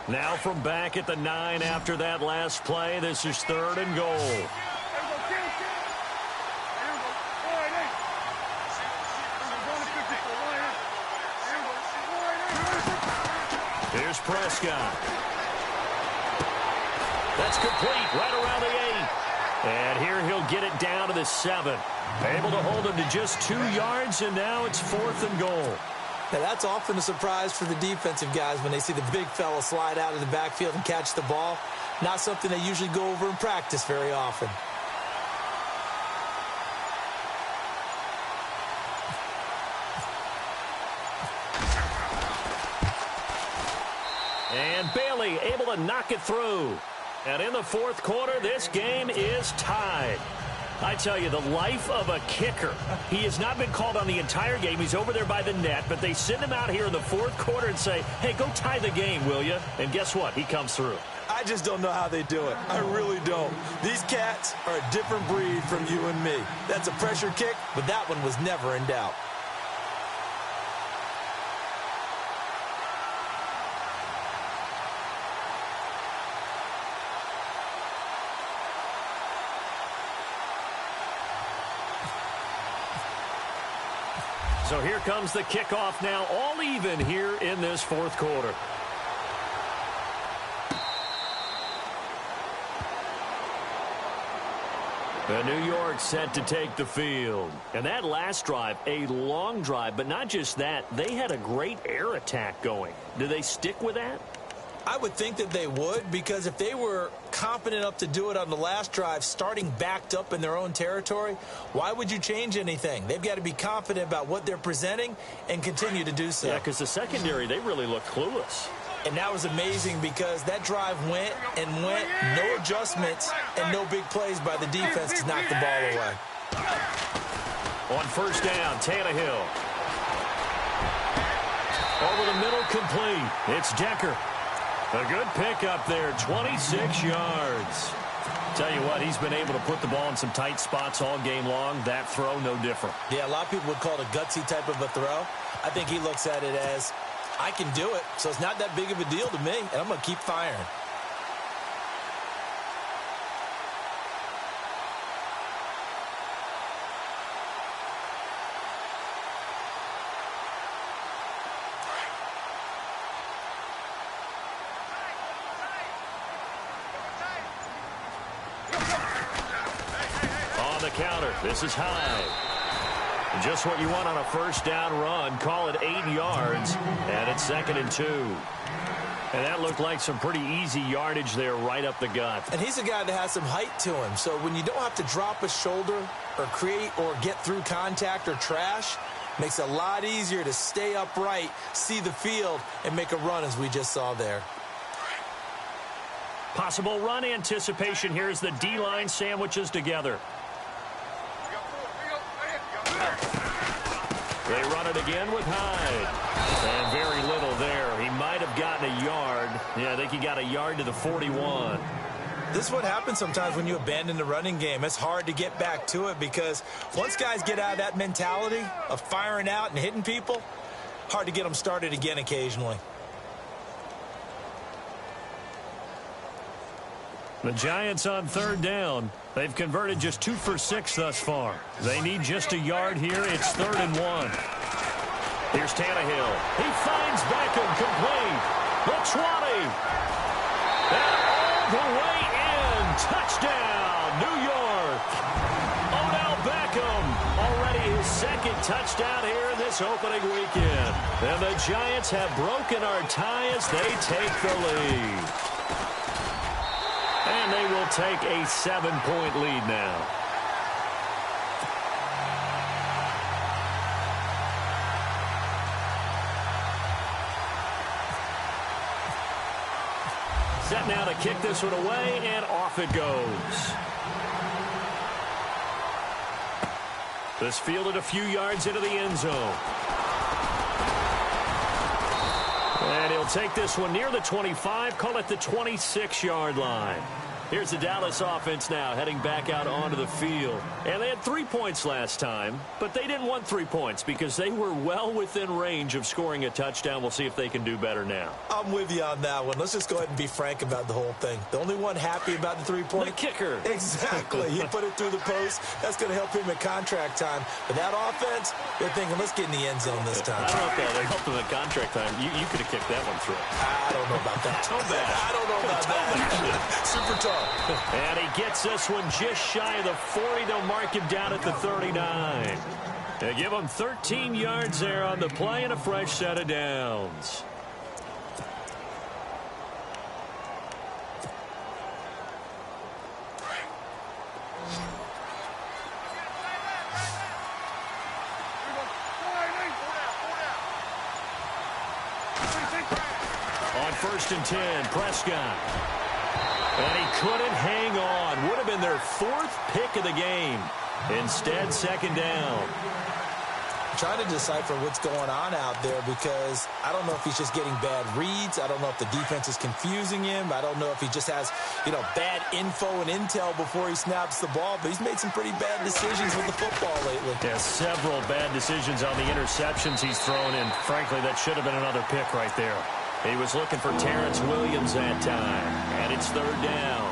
Now from back at the 9 after that last play, this is 3rd and goal. Here's Prescott. That's complete right around the 8. And here he'll get it down to the 7. Able to hold him to just 2 yards, and now it's 4th and goal. Now, that's often a surprise for the defensive guys when they see the big fella slide out of the backfield and catch the ball. Not something they usually go over in practice very often. And Bailey able to knock it through. And in the 4th quarter, this game is tied. I tell you, the life of a kicker. He has not been called on the entire game. He's over there by the net, but they send him out here in the 4th quarter and say, hey, go tie the game, will you? And guess what? He comes through. I just don't know how they do it. I really don't. These cats are a different breed from you and me. That's a pressure kick, but that one was never in doubt. So here comes the kickoff now, all even here in this 4th quarter. The New York set to take the field. And that last drive, a long drive, but not just that, they had a great air attack going. Do they stick with that? I would think that they would, because if they were confident enough to do it on the last drive, starting backed up in their own territory, why would you change anything? They've got to be confident about what they're presenting and continue to do so. Yeah, because the secondary, they really looked clueless. And that was amazing because that drive went and went, no adjustments and no big plays by the defense to knock the ball away. On 1st down, Tannehill. Over the middle, complete. It's Decker. A good pickup there, 26 yards. Tell you what, he's been able to put the ball in some tight spots all game long. That throw, no different. Yeah, a lot of people would call it a gutsy type of a throw. I think he looks at it as, I can do it, so it's not that big of a deal to me, and I'm going to keep firing. on the counter. This is high. Just what you want on a first down run. Call it 8 yards, and it's 2nd and 2. And that looked like some pretty easy yardage there right up the gut. And he's a guy that has some height to him. So when you don't have to drop a shoulder or create or get through contact or trash, makes it a lot easier to stay upright, see the field, and make a run as we just saw there. Possible run anticipation here as the D-line sandwiches together. They run it again with Hyde. And very little there. He might have gotten a yard. Yeah, I think he got a yard to the 41. This is what happens sometimes when you abandon the running game. It's hard to get back to it because once guys get out of that mentality of firing out and hitting people, hard to get them started again occasionally. The Giants on 3rd down. They've converted just 2 for 6 thus far. They need just a yard here. It's 3rd and 1. Here's Tannehill. He finds Beckham complete. The 20. And all the way in. Touchdown, New York. Odell Beckham. Already his 2nd touchdown here in this opening weekend. And the Giants have broken our tie as they take the lead. And they will take a 7-point lead now. Set now to kick this one away, and off it goes. This fielded a few yards into the end zone. And he'll take this one near the 25, call it the 26-yard line. Here's the Dallas offense now heading back out onto the field. And they had 3 points last time, but they didn't want 3 points because they were well within range of scoring a touchdown. We'll see if they can do better now. I'm with you on that one. Let's just go ahead and be frank about the whole thing. The only one happy about the 3-point. The kicker. Exactly. He put it through the post. That's going to help him at contract time. But that offense, they're thinking, let's get in the end zone this time. I don't know if that helped him at contract time. You could have kicked that one through. I don't know about that. Toe bash. I don't know about that. Super tough. And he gets this one just shy of the 40. They'll mark him down at the 39. They give him 13 yards there on the play and a fresh set of downs. On 1st and 10, Prescott. And he couldn't hang on. Would have been their 4th pick of the game. Instead, 2nd down. I'm trying to decipher what's going on out there because I don't know if he's just getting bad reads. I don't know if the defense is confusing him. I don't know if he just has, bad info and intel before he snaps the ball. But he's made some pretty bad decisions with the football lately. Yeah, several bad decisions on the interceptions he's thrown in. Frankly, that should have been another pick right there. He was looking for Terrence Williams that time, and it's 3rd down.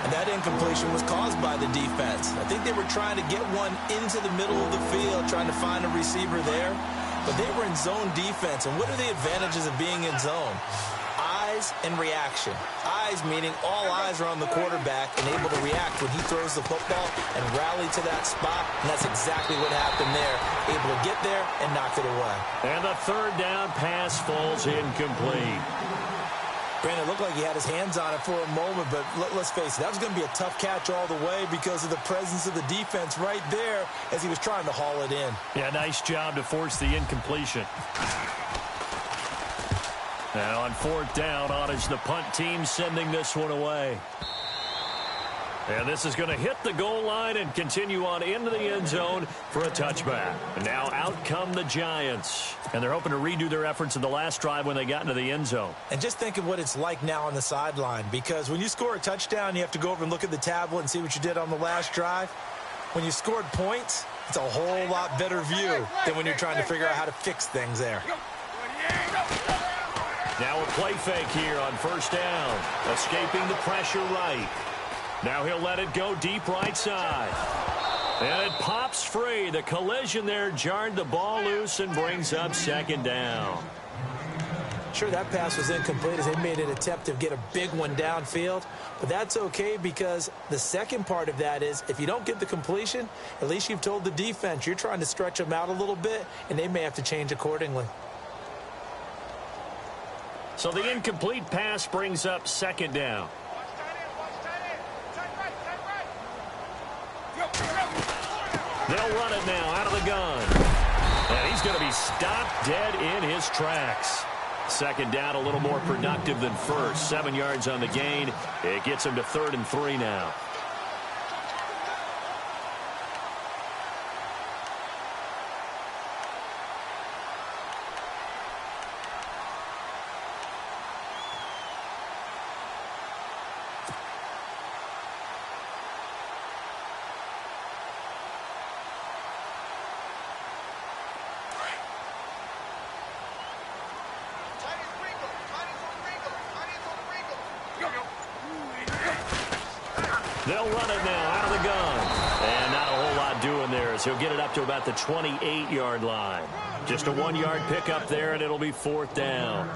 And that incompletion was caused by the defense. I think they were trying to get one into the middle of the field, trying to find a receiver there. But they were in zone defense. And what are the advantages of being in zone? Eyes and reaction. Eyes meaning all eyes are on the quarterback and able to react when he throws the football and rally to that spot. And that's exactly what happened there. Able to get there and knock it away. And the 3rd down pass falls incomplete. Brandon, it looked like he had his hands on it for a moment, but let's face it, that was going to be a tough catch all the way because of the presence of the defense right there as he was trying to haul it in. Yeah, nice job to force the incompletion. Now on 4th down, on is the punt team sending this one away. And this is going to hit the goal line and continue on into the end zone for a touchback. And now out come the Giants. And they're hoping to redo their efforts in the last drive when they got into the end zone. And just think of what it's like now on the sideline. Because when you score a touchdown, you have to go over and look at the tablet and see what you did on the last drive. When you scored points, it's a whole lot better view than when you're trying to figure out how to fix things there. Now a play fake here on 1st down. Escaping the pressure right. Now he'll let it go deep right side. And it pops free. The collision there jarred the ball loose and brings up 2nd down. Sure, that pass was incomplete as they made an attempt to get a big one downfield, but that's okay because the second part of that is if you don't get the completion, at least you've told the defense you're trying to stretch them out a little bit, and they may have to change accordingly. So the incomplete pass brings up second down. They'll run it now out of the gun. And he's going to be stopped dead in his tracks. Second down, a little more productive than first. 7 yards on the gain. It gets him to 3rd and 3 now. They'll run it now out of the gun. And not a whole lot doing there as he'll get it up to about the 28-yard line. Just a 1-yard pickup there, and it'll be 4th down.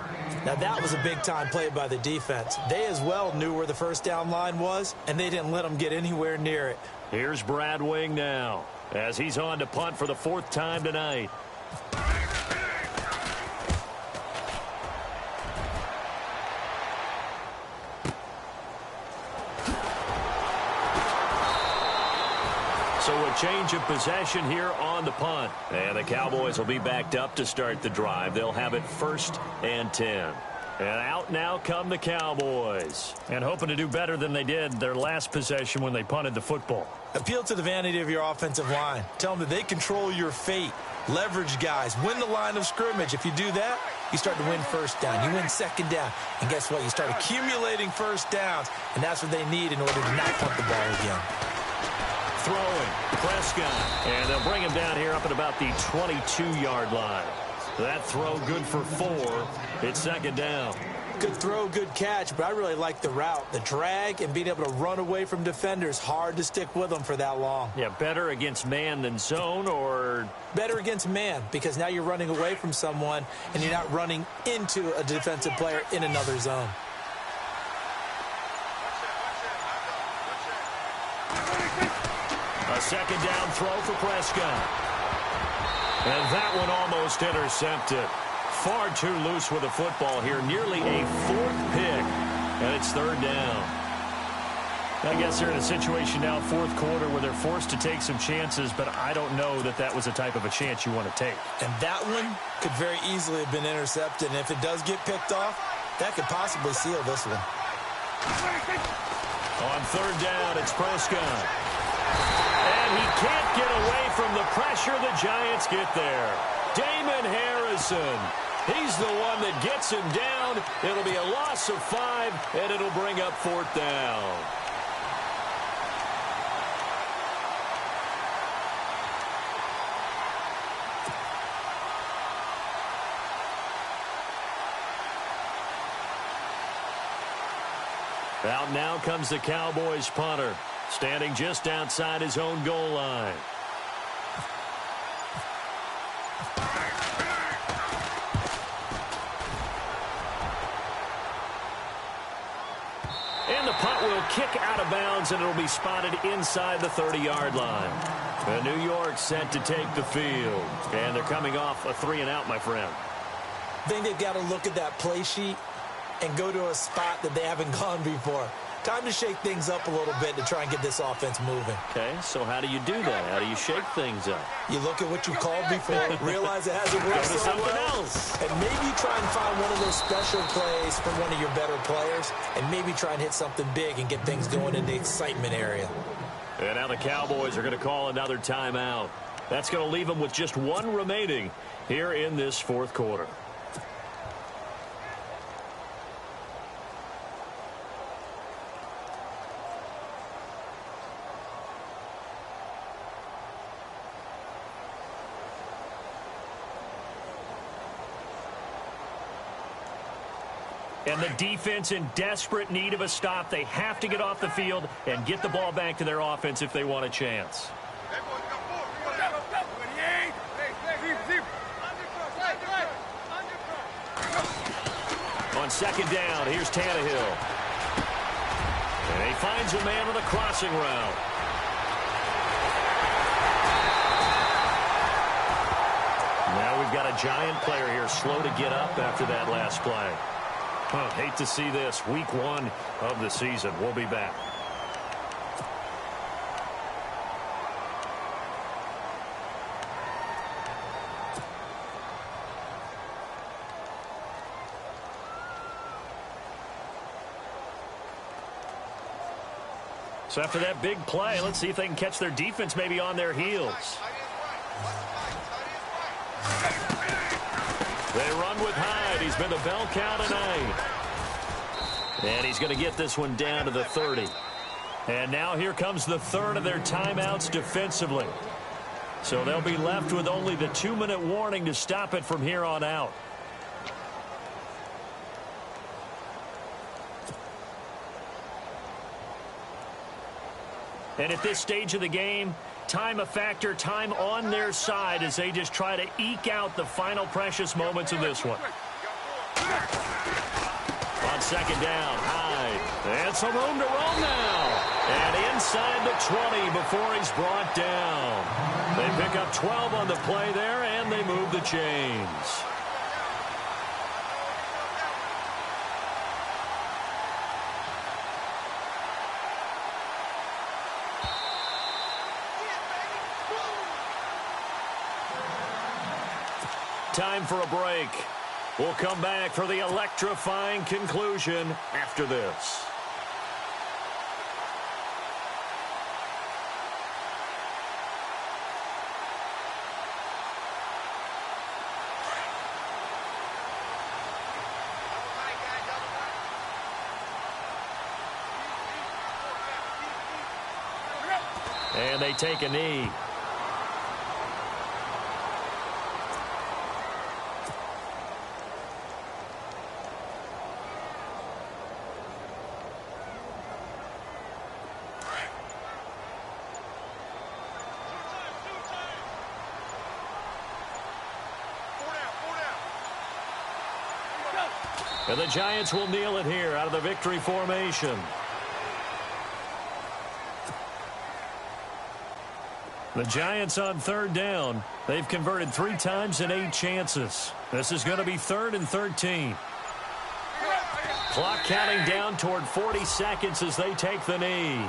Now, that was a big-time play by the defense. They as well knew where the first down line was, and they didn't let them get anywhere near it. Here's Brad Wing now as he's on to punt for the 4th time tonight. So a change of possession here on the punt. And the Cowboys will be backed up to start the drive. They'll have it 1st and 10. And out now come the Cowboys. And hoping to do better than they did their last possession when they punted the football. Appeal to the vanity of your offensive line. Tell them that they control your fate. Leverage guys. Win the line of scrimmage. If you do that, you start to win first down. You win second down. And guess what? You start accumulating first downs. And that's what they need in order to not punt the ball again. Throwing, Prescott, and they'll bring him down here up at about the 22-yard line. That throw good for 4. It's 2nd down. Good throw, good catch, but I really like the route. The drag and being able to run away from defenders. Hard to stick with them for that long. Yeah, better against man than zone, or? Better against man, because now you're running away from someone and you're not running into a defensive player in another zone. A 2nd down throw for Prescott. And that one almost intercepted. Far too loose with the football here. Nearly a 4th pick. And it's 3rd down. I guess they're in a situation now, 4th quarter, where they're forced to take some chances, but I don't know that that was the type of a chance you want to take. And that one could very easily have been intercepted. And if it does get picked off, that could possibly seal this one. On 3rd down, it's Prescott. And he can't get away from the pressure. The Giants get there. Damon Harrison. He's the one that gets him down. It'll be a loss of 5, and it'll bring up 4th down. Out now comes the Cowboys punter, standing just outside his own goal line. And the punt will kick out of bounds, and it'll be spotted inside the 30-yard line. And New York set to take the field. And they're coming off a 3-and-out, my friend. I think they've got to look at that play sheet and go to a spot that they haven't gone before. Time to shake things up a little bit to try and get this offense moving. Okay, so how do you do that? How do you shake things up? You look at what you called before, realize it hasn't worked so well, and maybe try and find one of those special plays from one of your better players, and maybe try and hit something big and get things going in the excitement area. And now the Cowboys are going to call another timeout. That's going to leave them with just 1 remaining here in this 4th quarter. And the defense in desperate need of a stop. They have to get off the field and get the ball back to their offense if they want a chance. On second down, here's Tannehill. And he finds a man on a crossing route. Now we've got a Giant player here slow to get up after that last play. Hate to see this. Week 1 of the season. We'll be back. So after that big play, let's see if they can catch their defense maybe on their heels. They run with Hyde. He's been the bell cow tonight. And he's going to get this one down to the 30. And now here comes the third of their timeouts defensively. So they'll be left with only the 2-minute warning to stop it from here on out. And at this stage of the game, time a factor, time on their side as they just try to eke out the final precious moments of this one. On second down, Hyde. And some room to roam now. And inside the 20 before he's brought down. They pick up 12 on the play there, and they move the chains. Time for a break. We'll come back for the electrifying conclusion after this. And they take a knee. And the Giants will kneel it here out of the victory formation. The Giants on third down. They've converted 3 times in 8 chances. This is going to be 3rd and 13. Clock counting down toward 40 seconds as they take the knee.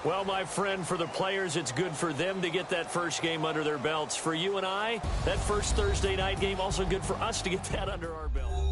Well, my friend, for the players, it's good for them to get that first game under their belts. For you and I, that first Thursday night game, also good for us to get that under our belt.